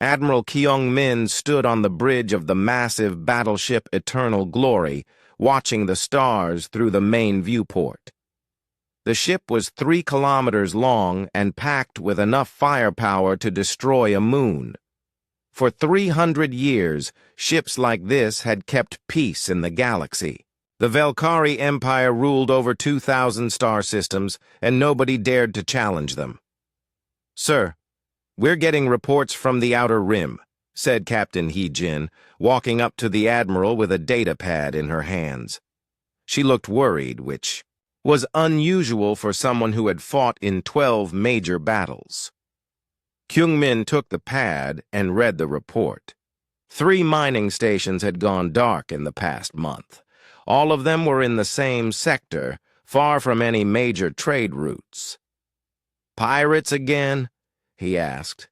Admiral Kyung-min stood on the bridge of the massive battleship Eternal Glory, watching the stars through the main viewport. The ship was 3 kilometers long and packed with enough firepower to destroy a moon. For 300 years, ships like this had kept peace in the galaxy. The Velkari Empire ruled over 2,000 star systems, and nobody dared to challenge them. "Sir, we're getting reports from the Outer Rim," said Captain Hee-jin, walking up to the Admiral with a data pad in her hands. She looked worried, which was unusual for someone who had fought in 12 major battles. Kyung-min took the pad and read the report. 3 mining stations had gone dark in the past month. All of them were in the same sector, far from any major trade routes. "Pirates again?" he asked.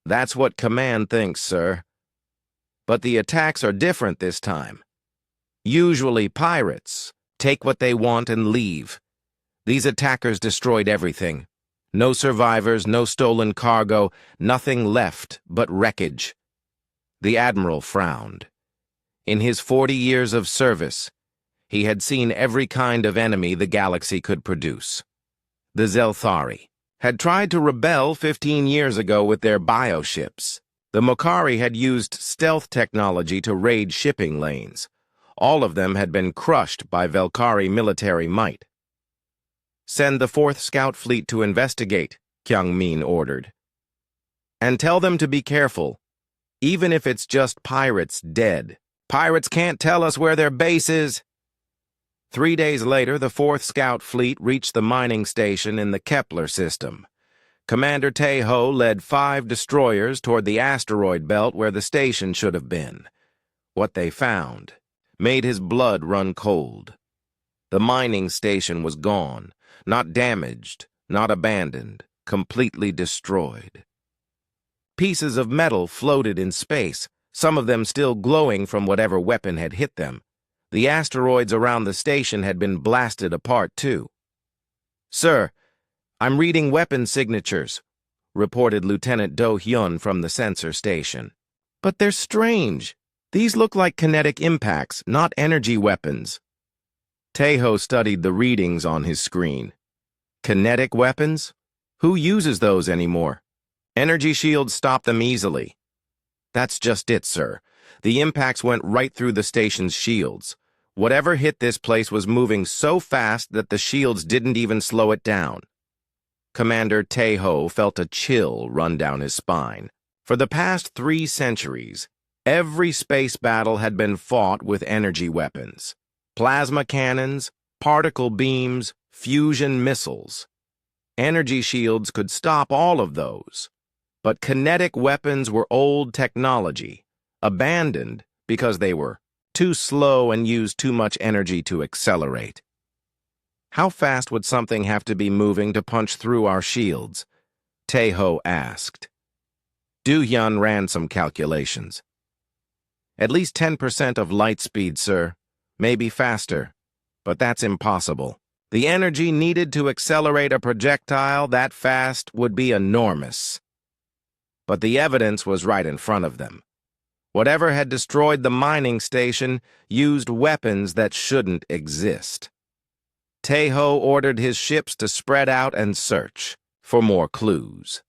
"That's what Command thinks, sir. But the attacks are different this time. Usually pirates take what they want and leave. These attackers destroyed everything. No survivors, no stolen cargo, nothing left but wreckage." The Admiral frowned. In his 40 years of service, he had seen every kind of enemy the galaxy could produce. The Zelthari had tried to rebel 15 years ago with their bioships. The Mokari had used stealth technology to raid shipping lanes. All of them had been crushed by Velkari military might. "Send the 4th Scout Fleet to investigate," Kyung-min ordered. "And tell them to be careful, even if it's just pirates dead. Pirates can't tell us where their base is." 3 days later, the 4th Scout Fleet reached the mining station in the Kepler system. Commander Tae-ho led 5 destroyers toward the asteroid belt where the station should have been. What they found made his blood run cold. The mining station was gone, not damaged, not abandoned, completely destroyed. Pieces of metal floated in space, some of them still glowing from whatever weapon had hit them. The asteroids around the station had been blasted apart, too. "Sir, I'm reading weapon signatures," reported Lieutenant Do-hyun from the sensor station. "But they're strange. These look like kinetic impacts, not energy weapons." Tae-ho studied the readings on his screen. "Kinetic weapons? Who uses those anymore? Energy shields stop them easily." "That's just it, sir. The impacts went right through the station's shields. Whatever hit this place was moving so fast that the shields didn't even slow it down." Commander Tae-ho felt a chill run down his spine. For the past 3 centuries, every space battle had been fought with energy weapons. Plasma cannons, particle beams, fusion missiles. Energy shields could stop all of those. But kinetic weapons were old technology, abandoned because they were too slow and used too much energy to accelerate. "How fast would something have to be moving to punch through our shields?" Tae-ho asked. Do-hyun ran some calculations. "At least 10% of light speed, sir. Maybe faster. But that's impossible. The energy needed to accelerate a projectile that fast would be enormous." But the evidence was right in front of them. Whatever had destroyed the mining station used weapons that shouldn't exist. Tae-ho ordered his ships to spread out and search for more clues.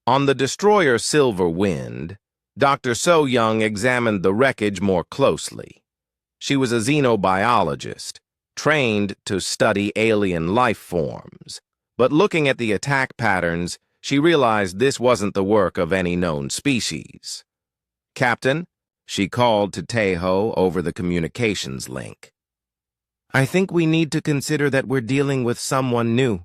On the destroyer Silver Wind, Dr. So-young examined the wreckage more closely. She was a xenobiologist, trained to study alien life forms. But looking at the attack patterns, she realized this wasn't the work of any known species. "Captain," she called to Tae-ho over the communications link. "I think we need to consider that we're dealing with someone new.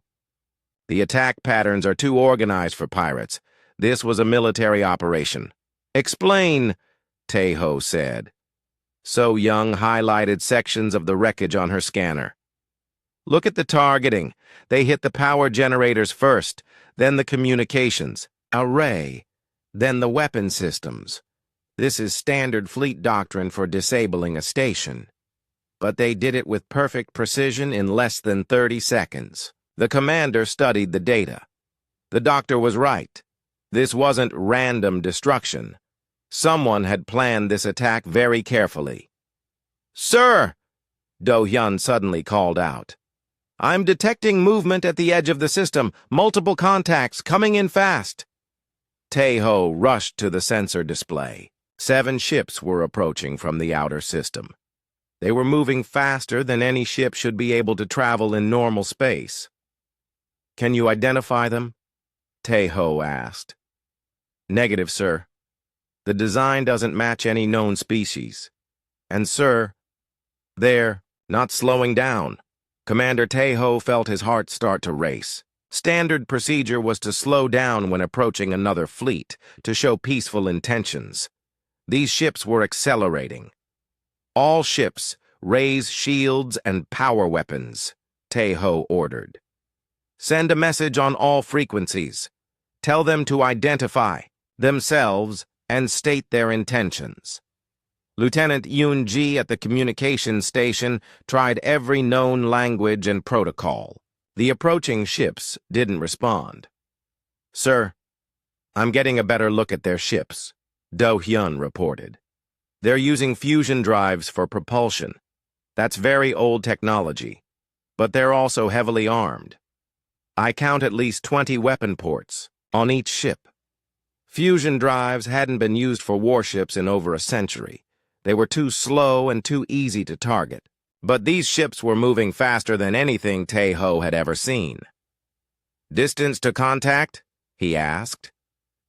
The attack patterns are too organized for pirates. This was a military operation." "Explain," Tae-ho said. So-young highlighted sections of the wreckage on her scanner. "Look at the targeting. They hit the power generators first, then the communications, array, then the weapon systems. This is standard fleet doctrine for disabling a station. But they did it with perfect precision in less than 30 seconds. The commander studied the data. The doctor was right. This wasn't random destruction. Someone had planned this attack very carefully. "Sir!" Do-hyun suddenly called out. "I'm detecting movement at the edge of the system. Multiple contacts coming in fast." Tae-ho rushed to the sensor display. 7 ships were approaching from the outer system. They were moving faster than any ship should be able to travel in normal space. "Can you identify them?" Tae-ho asked. "Negative, sir. The design doesn't match any known species. And, sir, they're not slowing down." Commander Tae-ho felt his heart start to race. Standard procedure was to slow down when approaching another fleet, to show peaceful intentions. These ships were accelerating. "All ships, raise shields and power weapons," Tae-ho ordered. "Send a message on all frequencies. Tell them to identify themselves and state their intentions." Lieutenant Yoon-ji at the communications station tried every known language and protocol. The approaching ships didn't respond. "Sir, I'm getting a better look at their ships," Do-hyun reported. "They're using fusion drives for propulsion. That's very old technology, but they're also heavily armed. I count at least 20 weapon ports on each ship. Fusion drives hadn't been used for warships in over a century. They were too slow and too easy to target. But these ships were moving faster than anything Tae-ho had ever seen. "Distance to contact?" he asked.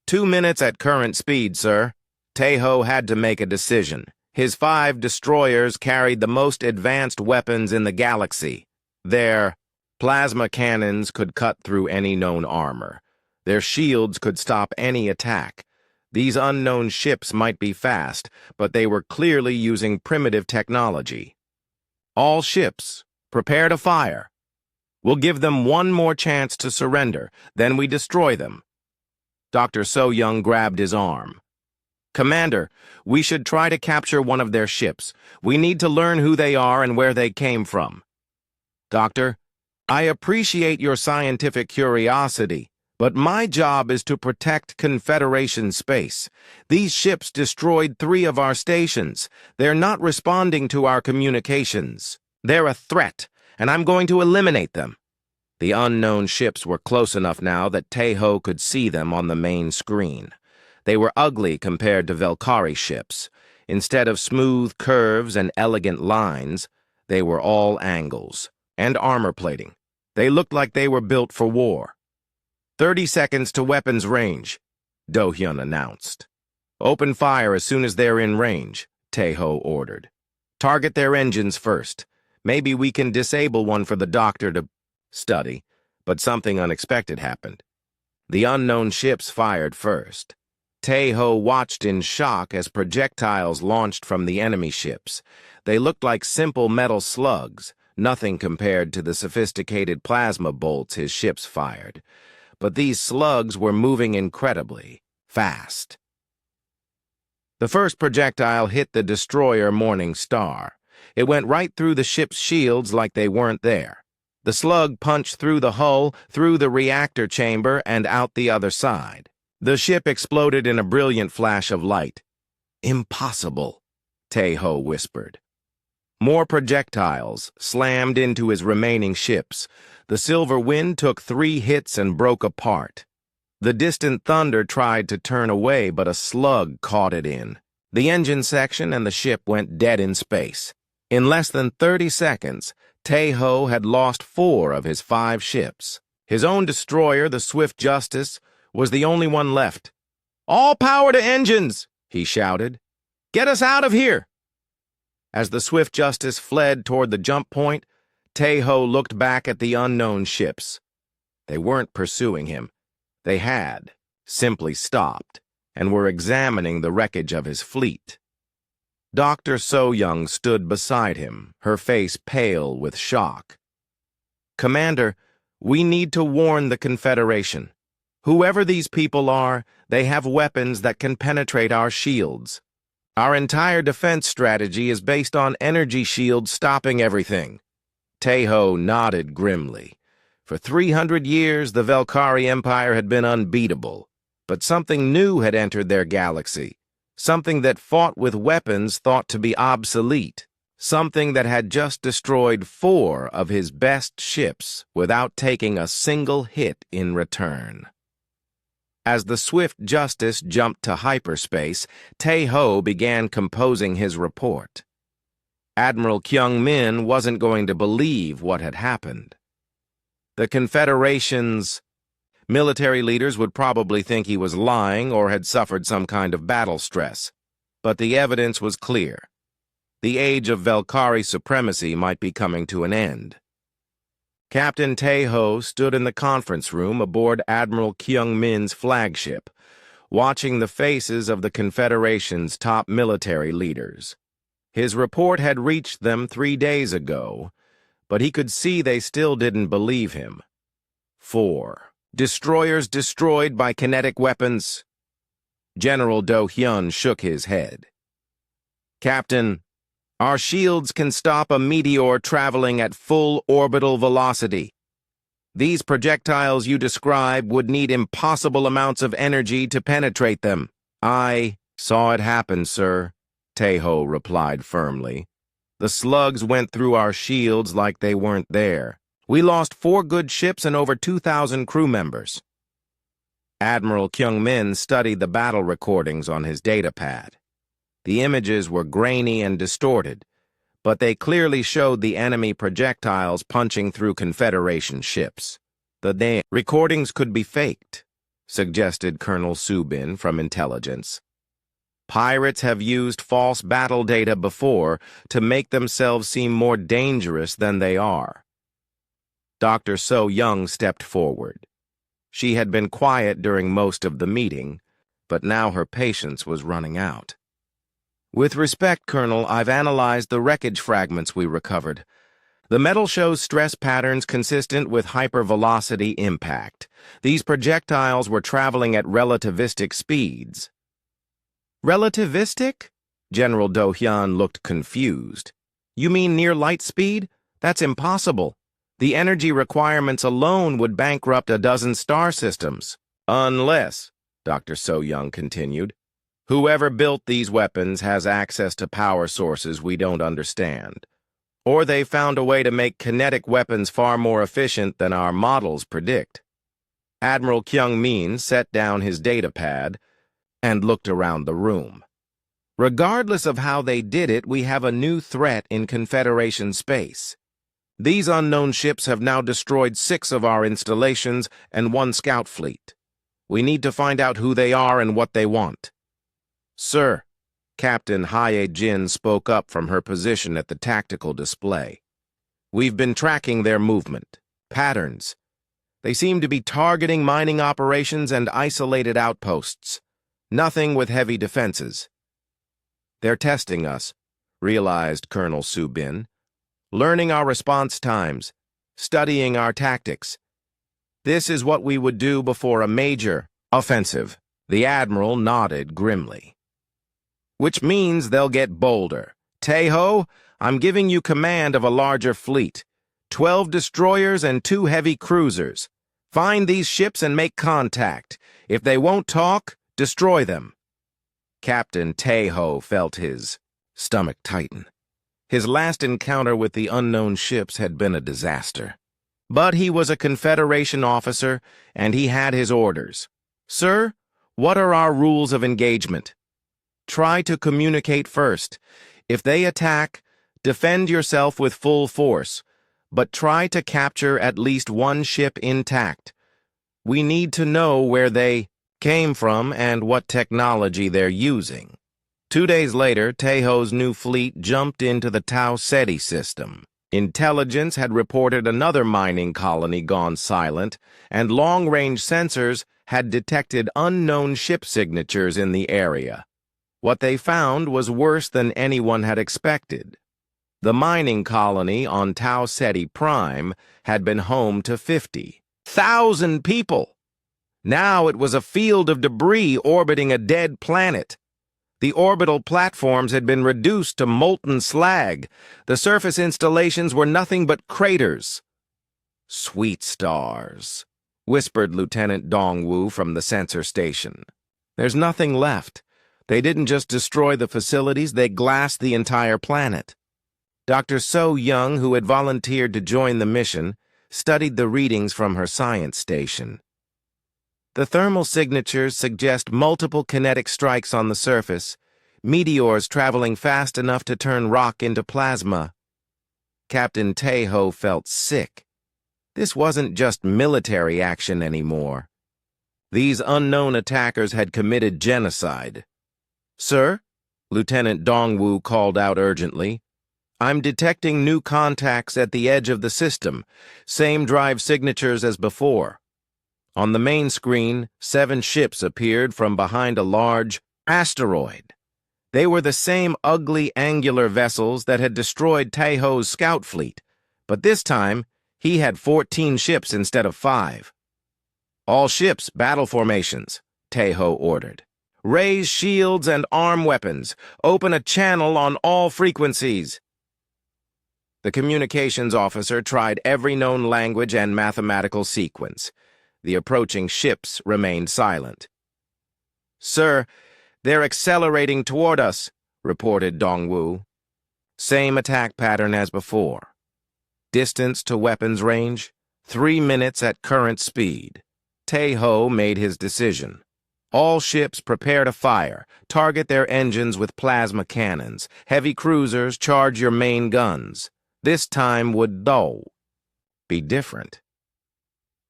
2 minutes at current speed, sir." Tae-ho had to make a decision. His 5 destroyers carried the most advanced weapons in the galaxy. Their plasma cannons could cut through any known armor. Their shields could stop any attack. These unknown ships might be fast, but they were clearly using primitive technology. "All ships, prepare to fire. We'll give them one more chance to surrender, then we destroy them." Dr. So-young grabbed his arm. "Commander, we should try to capture one of their ships. We need to learn who they are and where they came from." "Doctor, I appreciate your scientific curiosity, but my job is to protect Confederation space. These ships destroyed 3 of our stations. They're not responding to our communications. They're a threat, and I'm going to eliminate them." The unknown ships were close enough now that Tae-ho could see them on the main screen. They were ugly compared to Valkyrie ships. Instead of smooth curves and elegant lines, they were all angles and armor plating. They looked like they were built for war. 30 seconds to weapons range," Do-hyun announced. "Open fire as soon as they're in range," Tae-ho ordered. "Target their engines first. Maybe we can disable one for the doctor to study." But something unexpected happened. The unknown ships fired first. Tae-ho watched in shock as projectiles launched from the enemy ships. They looked like simple metal slugs, nothing compared to the sophisticated plasma bolts his ships fired. But these slugs were moving incredibly fast. The first projectile hit the destroyer Morning Star. It went right through the ship's shields like they weren't there. The slug punched through the hull, through the reactor chamber, and out the other side. The ship exploded in a brilliant flash of light. "Impossible," Tae-ho whispered. More projectiles slammed into his remaining ships. The Silver Wind took 3 hits and broke apart. The distant Thunder tried to turn away, but a slug caught it in. The engine section and the ship went dead in space. In less than 30 seconds, Tae-ho had lost 4 of his 5 ships. His own destroyer, the Swift Justice, was the only one left. "All power to engines!" he shouted. "Get us out of here!" As the Swift Justice fled toward the jump point, Tae-ho looked back at the unknown ships. They weren't pursuing him. They had simply stopped and were examining the wreckage of his fleet. Dr. So-young stood beside him, her face pale with shock. "Commander, we need to warn the Confederation. Whoever these people are, they have weapons that can penetrate our shields. Our entire defense strategy is based on energy shields stopping everything." Tae-ho nodded grimly. For 300 years, the Valkyrie Empire had been unbeatable, But something new had entered their galaxy, something that fought with weapons thought to be obsolete, something that had just destroyed 4 of his best ships without taking a single hit in return. As the Swift Justice jumped to hyperspace, Tae-ho began composing his report. Admiral Kyung-min wasn't going to believe what had happened. The Confederation's military leaders would probably think he was lying or had suffered some kind of battle stress, but the evidence was clear. The age of Velkari supremacy might be coming to an end. Captain Tae-ho stood in the conference room aboard Admiral Kyung-min's flagship, watching the faces of the Confederation's top military leaders. His report had reached them 3 days ago, but he could see they still didn't believe him. 4. Destroyers destroyed by kinetic weapons. General Do-hyun shook his head. Captain, our shields can stop a meteor traveling at full orbital velocity. These projectiles you describe would need impossible amounts of energy to penetrate them. I saw it happen, sir, Tae-ho replied firmly. The slugs went through our shields like they weren't there. We lost 4 good ships and over 2,000 crew members. Admiral Kyung-min studied the battle recordings on his datapad. The images were grainy and distorted, but they clearly showed the enemy projectiles punching through Confederation ships. The recordings could be faked, suggested Colonel Subin from Intelligence. Pirates have used false battle data before to make themselves seem more dangerous than they are. Dr. So Young stepped forward. She had been quiet during most of the meeting, but now her patience was running out. With respect, Colonel, I've analyzed the wreckage fragments we recovered. The metal shows stress patterns consistent with hypervelocity impact. These projectiles were traveling at relativistic speeds. Relativistic? General Do-hyun looked confused. You mean near light speed? That's impossible. The energy requirements alone would bankrupt a dozen star systems. Unless, Dr. So Young continued, whoever built these weapons has access to power sources we don't understand. Or they found a way to make kinetic weapons far more efficient than our models predict. Admiral Kyung-min set down his datapad and looked around the room. Regardless of how they did it, we have a new threat in Confederation space. These unknown ships have now destroyed 6 of our installations and 1 scout fleet. We need to find out who they are and what they want. Sir, Captain Hye-jin spoke up from her position at the tactical display. We've been tracking their movement, patterns. They seem to be targeting mining operations and isolated outposts. Nothing with heavy defenses. They're testing us, realized Colonel Subin, learning our response times, studying our tactics. This is what we would do before a major offensive. The Admiral nodded grimly. Which means they'll get bolder. Tae-ho, I'm giving you command of a larger fleet. 12 destroyers and 2 heavy cruisers. Find these ships and make contact. If they won't talk, destroy them. Captain Tae-ho felt his stomach tighten. His last encounter with the unknown ships had been a disaster. But he was a Confederation officer, and he had his orders. Sir, what are our rules of engagement? Try to communicate first. If they attack, defend yourself with full force, but try to capture at least 1 ship intact. We need to know where they came from and what technology they're using. 2 days later, Tae-ho's new fleet jumped into the Tau Ceti system. Intelligence had reported another mining colony gone silent, and long-range sensors had detected unknown ship signatures in the area. What they found was worse than anyone had expected. The mining colony on Tau Ceti Prime had been home to 50,000 people. Now it was a field of debris orbiting a dead planet. The orbital platforms had been reduced to molten slag. The surface installations were nothing but craters. Sweet stars. whispered Lieutenant Dongwu from the sensor station. There's nothing left. They didn't just destroy the facilities, they glassed the entire planet. Dr. So Young, who had volunteered to join the mission, studied the readings from her science station. The thermal signatures suggest multiple kinetic strikes on the surface, meteors traveling fast enough to turn rock into plasma. Captain Taeho felt sick. This wasn't just military action anymore. These unknown attackers had committed genocide. "Sir?" Lieutenant Dongwu called out urgently. "I'm detecting new contacts at the edge of the system, same drive signatures as before." On the main screen, 7 ships appeared from behind a large asteroid. They were the same ugly angular vessels that had destroyed Taeho's scout fleet, but this time he had 14 ships instead of 5. "All ships, battle formations," Taeho ordered. "Raise shields and arm weapons. Open a channel on all frequencies." The communications officer tried every known language and mathematical sequence. The approaching ships remained silent. "Sir, they're accelerating toward us," reported Dongwu. "Same attack pattern as before. Distance to weapons range, 3 minutes at current speed." Taeho made his decision. "All ships prepare to fire. Target their engines with plasma cannons. Heavy cruisers, charge your main guns. This time would, though, be different."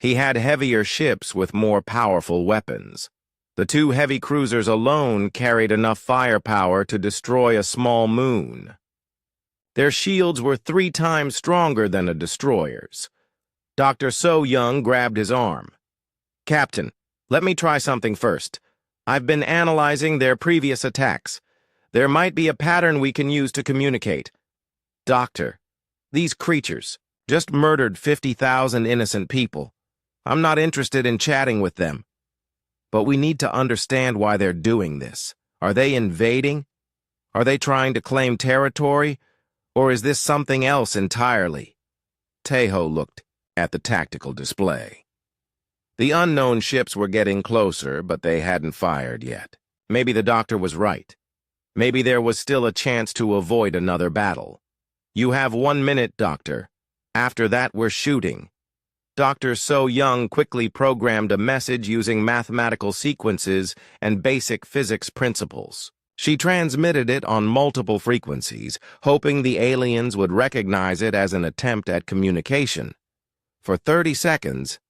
He had heavier ships with more powerful weapons. The 2 heavy cruisers alone carried enough firepower to destroy a small moon. Their shields were 3 times stronger than a destroyer's. Dr. So Young grabbed his arm. "Captain, let me try something first. I've been analyzing their previous attacks. There might be a pattern we can use to communicate. Doctor, these creatures just murdered 50,000 innocent people. I'm not interested in chatting with them. But we need to understand why they're doing this. Are they invading? Are they trying to claim territory? Or is this something else entirely?" Taeho looked at the tactical display. The unknown ships were getting closer, but they hadn't fired yet. Maybe the doctor was right. Maybe there was still a chance to avoid another battle. "You have 1 minute, Doctor. After that, we're shooting." Dr. So Young quickly programmed a message using mathematical sequences and basic physics principles. She transmitted it on multiple frequencies, hoping the aliens would recognize it as an attempt at communication. For 30 seconds,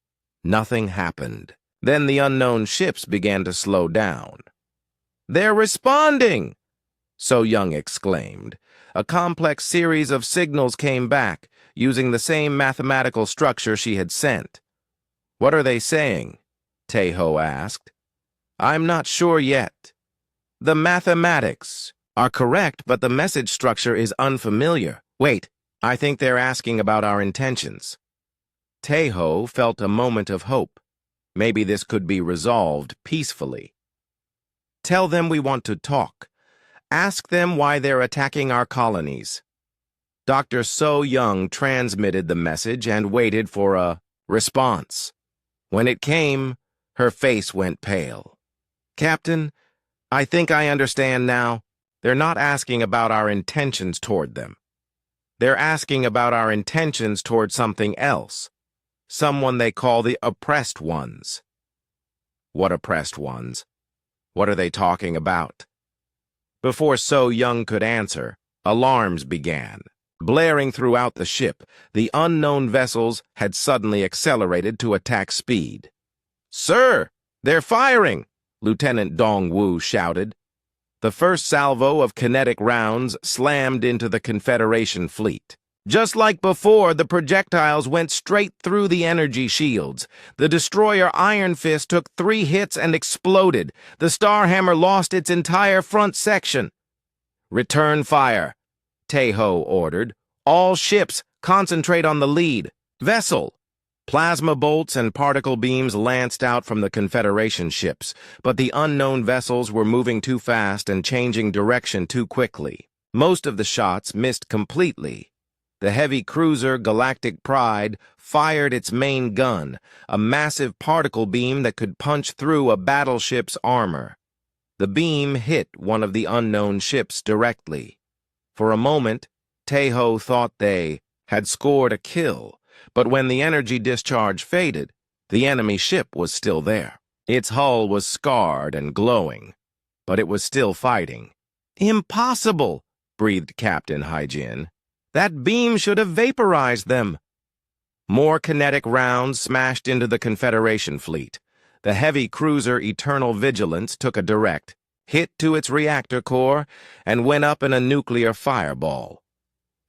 nothing happened. Then the unknown ships began to slow down. "They're responding!" So Young exclaimed. A complex series of signals came back, using the same mathematical structure she had sent. "What are they saying?" Taeho asked. "I'm not sure yet. The mathematics are correct, but the message structure is unfamiliar. Wait, I think they're asking about our intentions." Taeho felt a moment of hope. Maybe this could be resolved peacefully. "Tell them we want to talk. Ask them why they're attacking our colonies." Dr. So Young transmitted the message and waited for a response. When it came, her face went pale. "Captain, I think I understand now. They're not asking about our intentions toward them. They're asking about our intentions toward something else. Someone they call the oppressed ones." "What oppressed ones? What are they talking about?" Before So Young could answer, alarms began. Blaring throughout the ship, the unknown vessels had suddenly accelerated to attack speed. "Sir, they're firing!" Lieutenant Dongwu shouted. The first salvo of kinetic rounds slammed into the Confederation fleet. Just like before, the projectiles went straight through the energy shields. The destroyer Iron Fist took 3 hits and exploded. The Starhammer lost its entire front section. "Return fire," Taeho ordered. "All ships, concentrate on the lead vessel." Plasma bolts and particle beams lanced out from the Confederation ships, but the unknown vessels were moving too fast and changing direction too quickly. Most of the shots missed completely. The heavy cruiser Galactic Pride fired its main gun, a massive particle beam that could punch through a battleship's armor. The beam hit one of the unknown ships directly. For a moment, Tejo thought they had scored a kill, but when the energy discharge faded, the enemy ship was still there. Its hull was scarred and glowing, but it was still fighting. "Impossible," breathed Captain Hygiene. "That beam should have vaporized them." More kinetic rounds smashed into the Confederation fleet. The heavy cruiser Eternal Vigilance took a direct hit to its reactor core and went up in a nuclear fireball.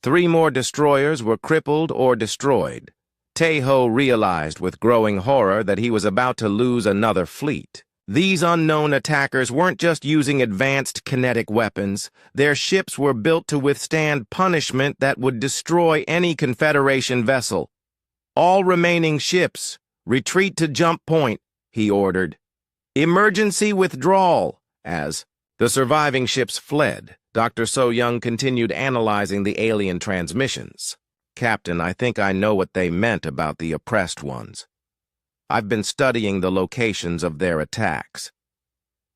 3 more destroyers were crippled or destroyed. Tejo realized with growing horror that he was about to lose another fleet. These unknown attackers weren't just using advanced kinetic weapons. Their ships were built to withstand punishment that would destroy any Confederation vessel. "All remaining ships, retreat to jump point," he ordered. "Emergency withdrawal." As the surviving ships fled, Dr. So-Young continued analyzing the alien transmissions. "Captain, I think I know what they meant about the oppressed ones. I've been studying the locations of their attacks.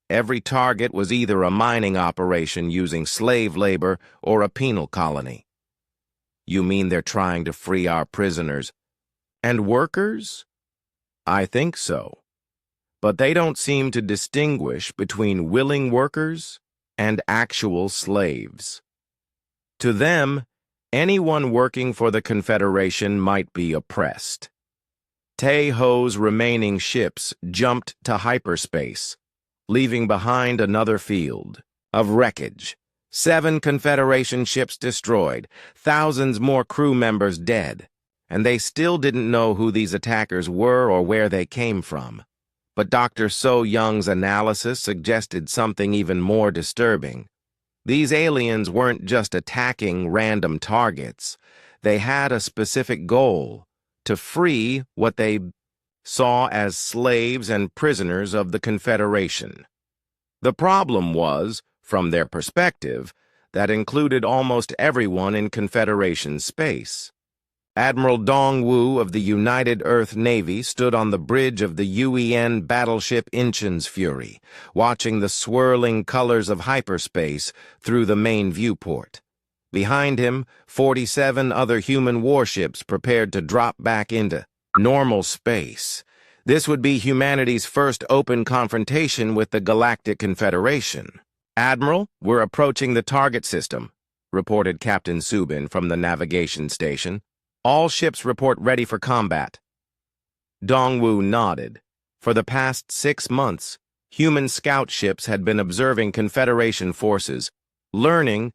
Every target was either a mining operation using slave labor or a penal colony." "You mean they're trying to free our prisoners and workers?" "I think so. But they don't seem to distinguish between willing workers and actual slaves. To them, anyone working for the Confederation might be oppressed." Tejo's remaining ships jumped to hyperspace, leaving behind another field of wreckage. 7 Confederation ships destroyed, thousands more crew members dead, and they still didn't know who these attackers were or where they came from. But Dr. So-Young's analysis suggested something even more disturbing. These aliens weren't just attacking random targets. They had a specific goal: to free what they saw as slaves and prisoners of the Confederation. The problem was, from their perspective, that included almost everyone in Confederation space. Admiral Dongwu of the United Earth Navy stood on the bridge of the UEN battleship Incheon's Fury, watching the swirling colors of hyperspace through the main viewport. Behind him, 47 other human warships prepared to drop back into normal space. This would be humanity's first open confrontation with the Galactic Confederation. "Admiral, we're approaching the target system," reported Captain Subin from the navigation station. "All ships report ready for combat." Dongwu nodded. For the past 6 months, human scout ships had been observing Confederation forces, learning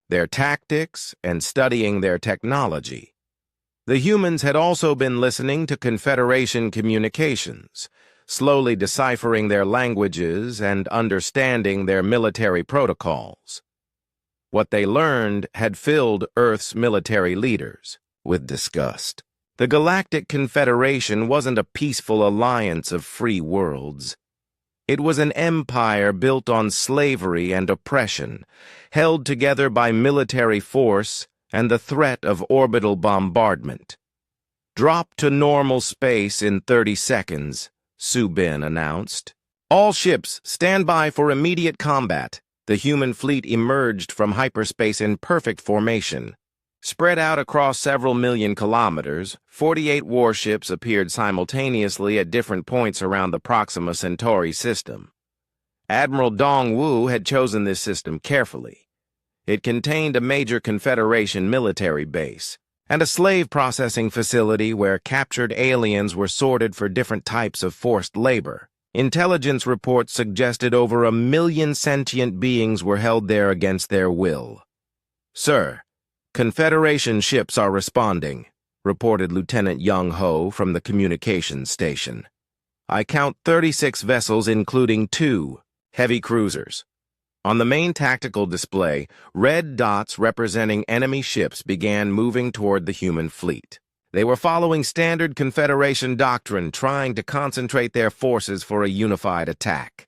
their tactics and studying their technology. The humans had also been listening to Confederation communications, slowly deciphering their languages and understanding their military protocols. What they learned had filled Earth's military leaders with disgust. The Galactic Confederation wasn't a peaceful alliance of free worlds. It was an empire built on slavery and oppression, held together by military force and the threat of orbital bombardment. "Drop to normal space in 30 seconds, Subin announced. "All ships, stand by for immediate combat." The human fleet emerged from hyperspace in perfect formation. Spread out across several million kilometers, 48 warships appeared simultaneously at different points around the Proxima Centauri system. Admiral Dongwu had chosen this system carefully. It contained a major Confederation military base and a slave processing facility where captured aliens were sorted for different types of forced labor. Intelligence reports suggested over 1 million sentient beings were held there against their will. "Sir, Confederation ships are responding," reported Lieutenant Young Ho from the communications station. "I count 36 vessels, including 2 heavy cruisers." On the main tactical display, red dots representing enemy ships began moving toward the human fleet. They were following standard Confederation doctrine, trying to concentrate their forces for a unified attack.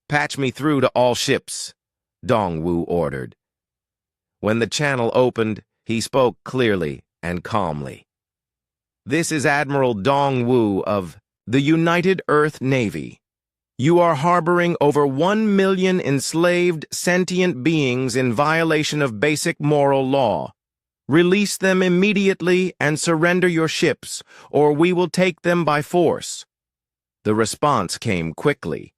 "Patch me through to all ships," Dongwu ordered. When the channel opened, He spoke clearly and calmly. "This is Admiral Dong Wu of the United Earth Navy. You are harboring over 1 million enslaved sentient beings in violation of basic moral law. Release them immediately and surrender your ships, or we will take them by force." The response came quickly,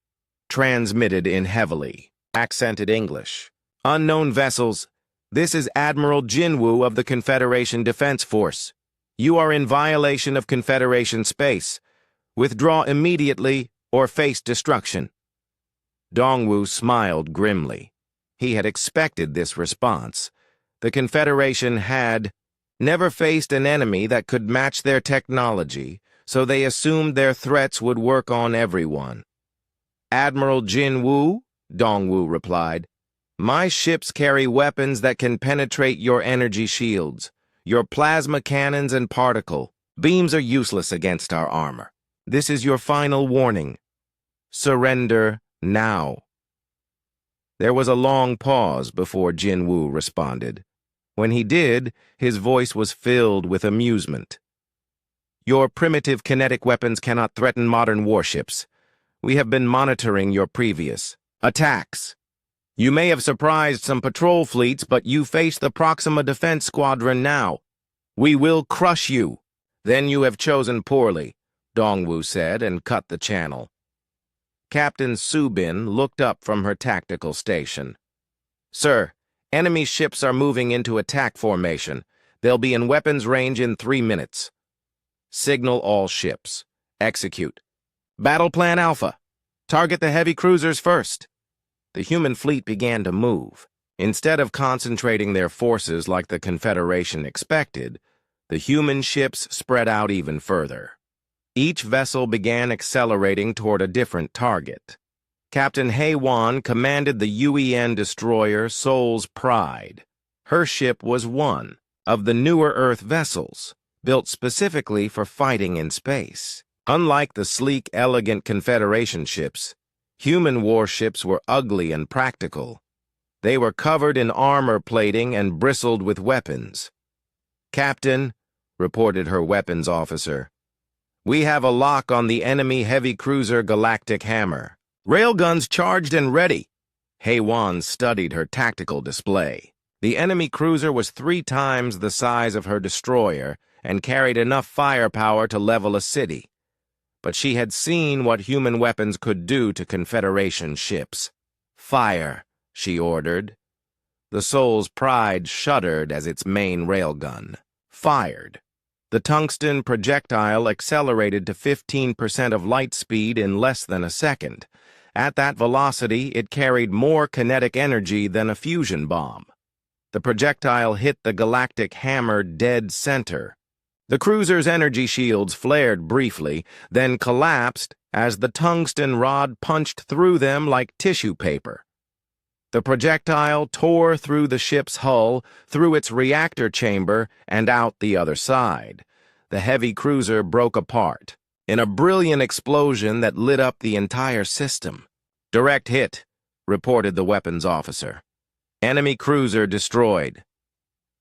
transmitted in heavily accented English. "Unknown vessels, this is Admiral Jinwoo of the Confederation Defense Force. You are in violation of Confederation space. Withdraw immediately or face destruction." Dongwu smiled grimly. He had expected this response. The Confederation had never faced an enemy that could match their technology, so they assumed their threats would work on everyone. "Admiral Jinwoo," Dongwu replied, "my ships carry weapons that can penetrate your energy shields. Your plasma cannons and particle beams are useless against our armor. This is your final warning. Surrender now." There was a long pause before Jinwoo responded. When he did, his voice was filled with amusement. "Your primitive kinetic weapons cannot threaten modern warships. We have been monitoring your previous attacks. You may have surprised some patrol fleets, but you face the Proxima Defense Squadron now. We will crush you." "Then you have chosen poorly," Dongwu said and cut the channel. Captain Subin looked up from her tactical station. "Sir, enemy ships are moving into attack formation. They'll be in weapons range in 3 minutes. Signal all ships. Execute. Battle Plan Alpha. Target the heavy cruisers first." The human fleet began to move. Instead of concentrating their forces like the Confederation expected, the human ships spread out even further. Each vessel began accelerating toward a different target. Captain Heywan commanded the UEN destroyer Soul's Pride. Her ship was one of the newer Earth vessels, built specifically for fighting in space. Unlike the sleek, elegant Confederation ships, human warships were ugly and practical. They were covered in armor plating and bristled with weapons. "Captain," reported her weapons officer, "we have a lock on the enemy heavy cruiser Galactic Hammer. Railguns charged and ready." Heywan studied her tactical display. The enemy cruiser was 3 times the size of her destroyer and carried enough firepower to level a city. But she had seen what human weapons could do to Confederation ships. "Fire," she ordered. The Soul's Pride shuddered as its main railgun fired. The tungsten projectile accelerated to 15% of light speed in less than a second. At that velocity, it carried more kinetic energy than a fusion bomb. The projectile hit the Galactic Hammer dead center. The cruiser's energy shields flared briefly, then collapsed as the tungsten rod punched through them like tissue paper. The projectile tore through the ship's hull, through its reactor chamber, and out the other side. The heavy cruiser broke apart in a brilliant explosion that lit up the entire system. "Direct hit," reported the weapons officer. "Enemy cruiser destroyed."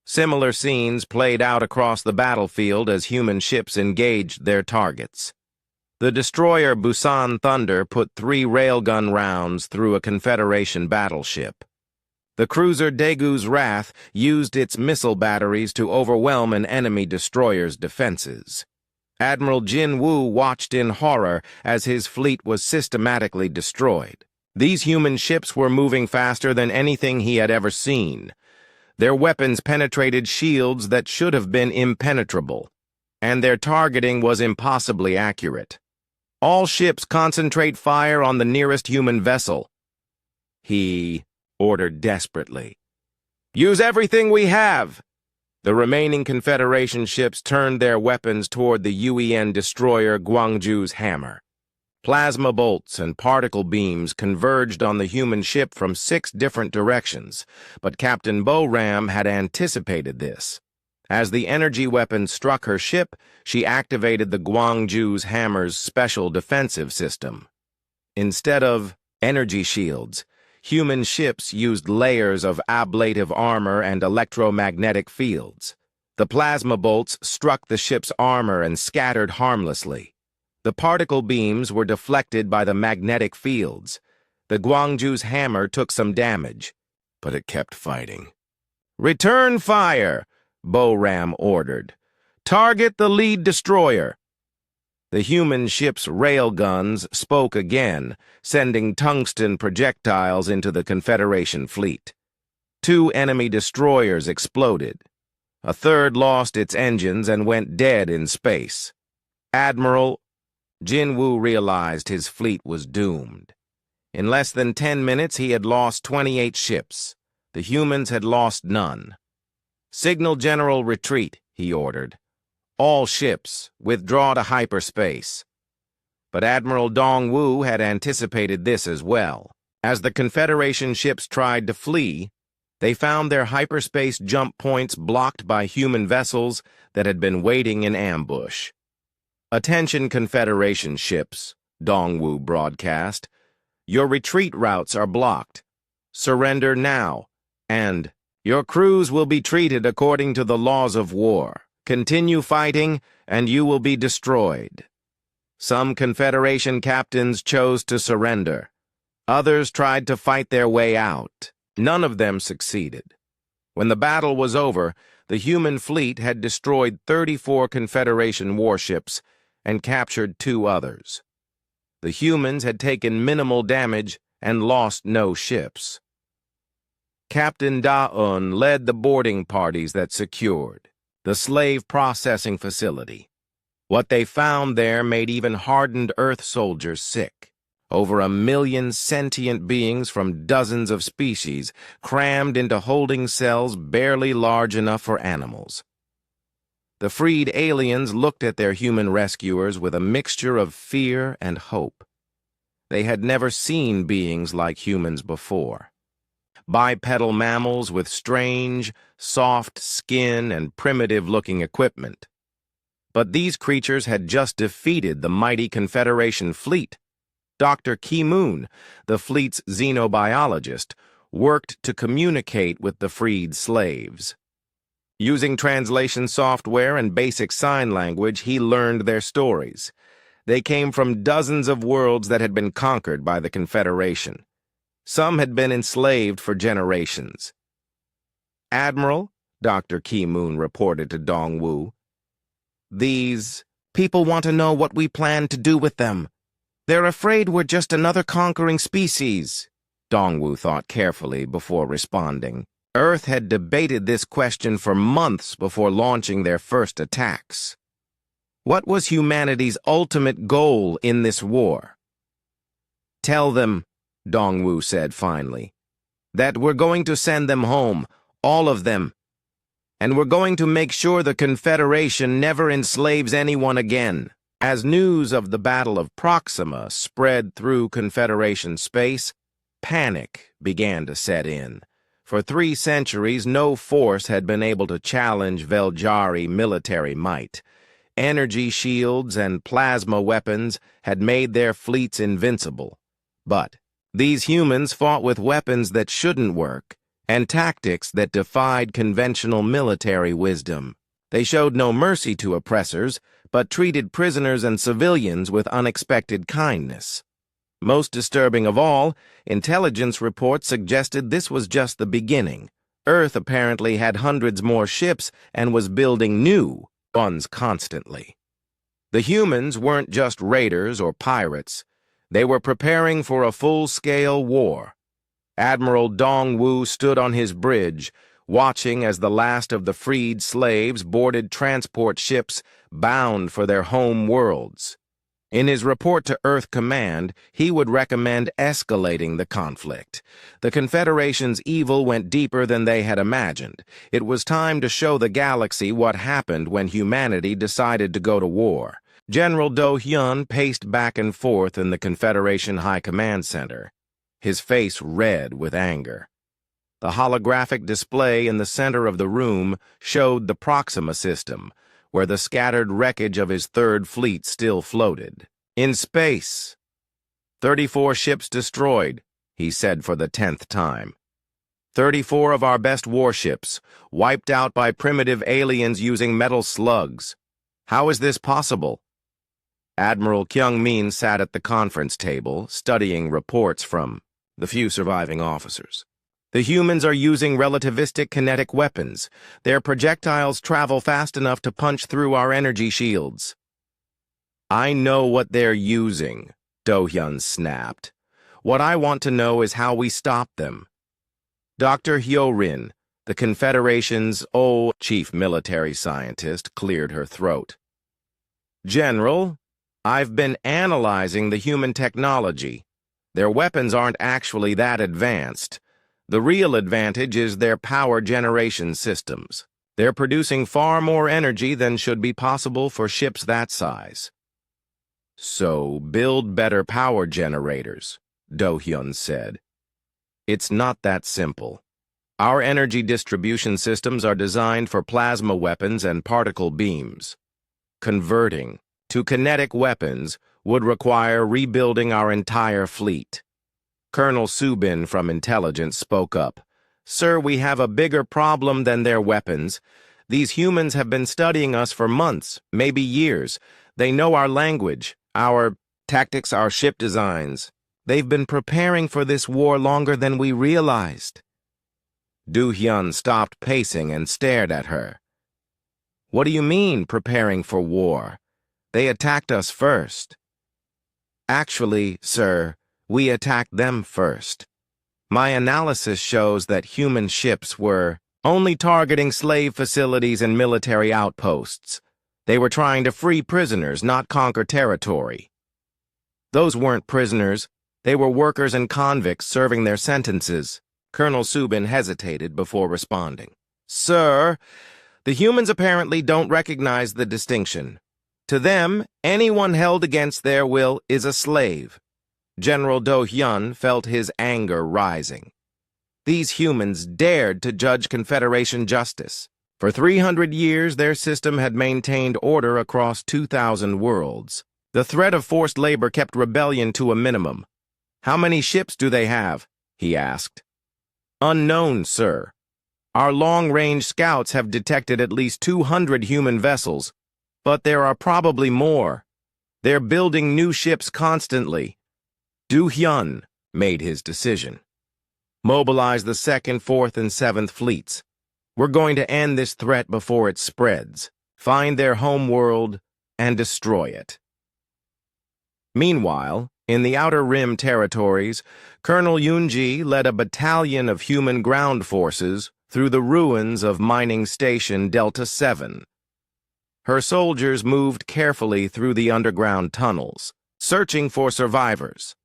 Similar scenes played out across the battlefield as human ships engaged their targets. The destroyer Busan Thunder put 3 railgun rounds through a Confederation battleship. The cruiser Daegu's Wrath used its missile batteries to overwhelm an enemy destroyer's defenses. Admiral Jin Woo watched in horror as his fleet was systematically destroyed. These human ships were moving faster than anything he had ever seen. Their weapons penetrated shields that should have been impenetrable, and their targeting was impossibly accurate. "All ships concentrate fire on the nearest human vessel," he ordered desperately. "Use everything we have." The remaining Confederation ships turned their weapons toward the UEN destroyer Gwangju's Hammer. Plasma bolts and particle beams converged on the human ship from 6 different directions, but Captain Bo-Ram had anticipated this. As the energy weapon struck her ship, she activated the Gwangju's Hammer's special defensive system. Instead of energy shields, human ships used layers of ablative armor and electromagnetic fields. The plasma bolts struck the ship's armor and scattered harmlessly. The particle beams were deflected by the magnetic fields. The Guangzhou's hammer took some damage, but it kept fighting. "Return fire," Bo-Ram ordered. "Target the lead destroyer." The human ship's railguns spoke again, sending tungsten projectiles into the Confederation fleet. 2 enemy destroyers exploded. A third lost its engines and went dead in space. Admiral Jinwu realized his fleet was doomed. In less than 10 minutes, he had lost 28 ships. The humans had lost none. "Signal general retreat," he ordered. "All ships, withdraw to hyperspace." But Admiral Dongwu had anticipated this as well. As the Confederation ships tried to flee, they found their hyperspace jump points blocked by human vessels that had been waiting in ambush. "Attention Confederation ships," Dongwu broadcast. "Your retreat routes are blocked. Surrender now, and your crews will be treated according to the laws of war. Continue fighting, and you will be destroyed." Some Confederation captains chose to surrender. Others tried to fight their way out. None of them succeeded. When the battle was over, the human fleet had destroyed 34 Confederation warships and captured 2 others. The humans had taken minimal damage and lost no ships. Captain Da-Un led the boarding parties that secured the slave processing facility. What they found there made even hardened Earth soldiers sick. Over 1 million sentient beings from dozens of species crammed into holding cells barely large enough for animals. The freed aliens looked at their human rescuers with a mixture of fear and hope. They had never seen beings like humans before. Bipedal mammals with strange, soft skin and primitive-looking equipment. But these creatures had just defeated the mighty Confederation fleet. Dr. Ki-moon, the fleet's xenobiologist, worked to communicate with the freed slaves. Using translation software and basic sign language, he learned their stories. They came from dozens of worlds that had been conquered by the Confederation. Some had been enslaved for generations. "Admiral," Dr. Ki-moon reported to Dongwu, "these people want to know what we plan to do with them. They're afraid we're just another conquering species." Dongwu thought carefully before responding. Earth had debated this question for months before launching their first attacks. What was humanity's ultimate goal in this war? "Tell them," Dongwu said finally, "that we're going to send them home, all of them. And we're going to make sure the Confederation never enslaves anyone again." As news of the Battle of Proxima spread through Confederation space, panic began to set in. For 3 centuries, no force had been able to challenge Veljari military might. Energy shields and plasma weapons had made their fleets invincible. But these humans fought with weapons that shouldn't work and tactics that defied conventional military wisdom. They showed no mercy to oppressors, but treated prisoners and civilians with unexpected kindness. Most disturbing of all, intelligence reports suggested this was just the beginning. Earth apparently had hundreds more ships and was building new ones constantly. The humans weren't just raiders or pirates. They were preparing for a full-scale war. Admiral Dongwu stood on his bridge, watching as the last of the freed slaves boarded transport ships bound for their home worlds. In his report to Earth Command, he would recommend escalating the conflict. The Confederation's evil went deeper than they had imagined. It was time to show the galaxy what happened when humanity decided to go to war. General Do-hyun paced back and forth in the Confederation High Command Center, his face red with anger. The holographic display in the center of the room showed the Proxima system, where the scattered wreckage of his third fleet still floated. In space, 34 ships destroyed, he said for the 10th time. 34 of our best warships, wiped out by primitive aliens using metal slugs. How is this possible? Admiral Kyung-min sat at the conference table, studying reports from the few surviving officers. The humans are using relativistic kinetic weapons. Their projectiles travel fast enough to punch through our energy shields. I know what they're using, Do-hyun snapped. What I want to know is how we stop them. Dr. Hyo-rin, the Confederation's chief military scientist, cleared her throat. General, I've been analyzing the human technology. Their weapons aren't actually that advanced. The real advantage is their power generation systems. They're producing far more energy than should be possible for ships that size. So build better power generators, Do-hyun said. It's not that simple. Our energy distribution systems are designed for plasma weapons and particle beams. Converting to kinetic weapons would require rebuilding our entire fleet. Colonel Subin from Intelligence spoke up. Sir, we have a bigger problem than their weapons. These humans have been studying us for months, maybe years. They know our language, our tactics, our ship designs. They've been preparing for this war longer than we realized. Do-hyun stopped pacing and stared at her. What do you mean, preparing for war? They attacked us first. Actually, sir, we attacked them first. My analysis shows that human ships were only targeting slave facilities and military outposts. They were trying to free prisoners, not conquer territory. Those weren't prisoners. They were workers and convicts serving their sentences. Colonel Subin hesitated before responding. Sir, the humans apparently don't recognize the distinction. To them, anyone held against their will is a slave. General Do-hyun felt his anger rising. These humans dared to judge Confederation justice. For 300 years, their system had maintained order across 2,000 worlds. The threat of forced labor kept rebellion to a minimum. How many ships do they have? He asked. Unknown, sir. Our long-range scouts have detected at least 200 human vessels, but there are probably more. They're building new ships constantly. Do-hyun made his decision. Mobilize the 2nd, 4th, and 7th fleets. We're going to end this threat before it spreads. Find their home world and destroy it. Meanwhile, in the Outer Rim territories, Colonel Yoon-ji led a battalion of human ground forces through the ruins of Mining Station Delta 7. Her soldiers moved carefully through the underground tunnels, searching for survivors.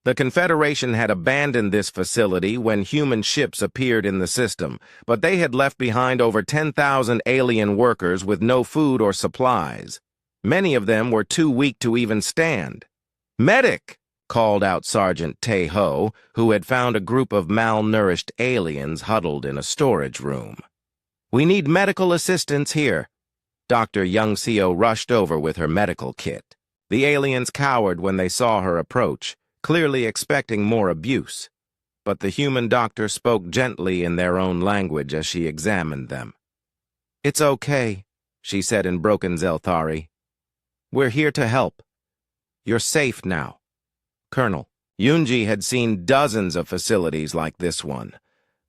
The Confederation had abandoned this facility when human ships appeared in the system, but they had left behind over 10,000 alien workers with no food or supplies. Many of them were too weak to even stand. Medic! Called out Sergeant Tae-ho, who had found a group of malnourished aliens huddled in a storage room. We need medical assistance here. Dr. Young-seo rushed over with her medical kit. The aliens cowered when they saw her approach, clearly expecting more abuse. But the human doctor spoke gently in their own language as she examined them. It's okay, she said in broken Zelthari. We're here to help. You're safe now. Colonel, Yoon-ji had seen dozens of facilities like this one.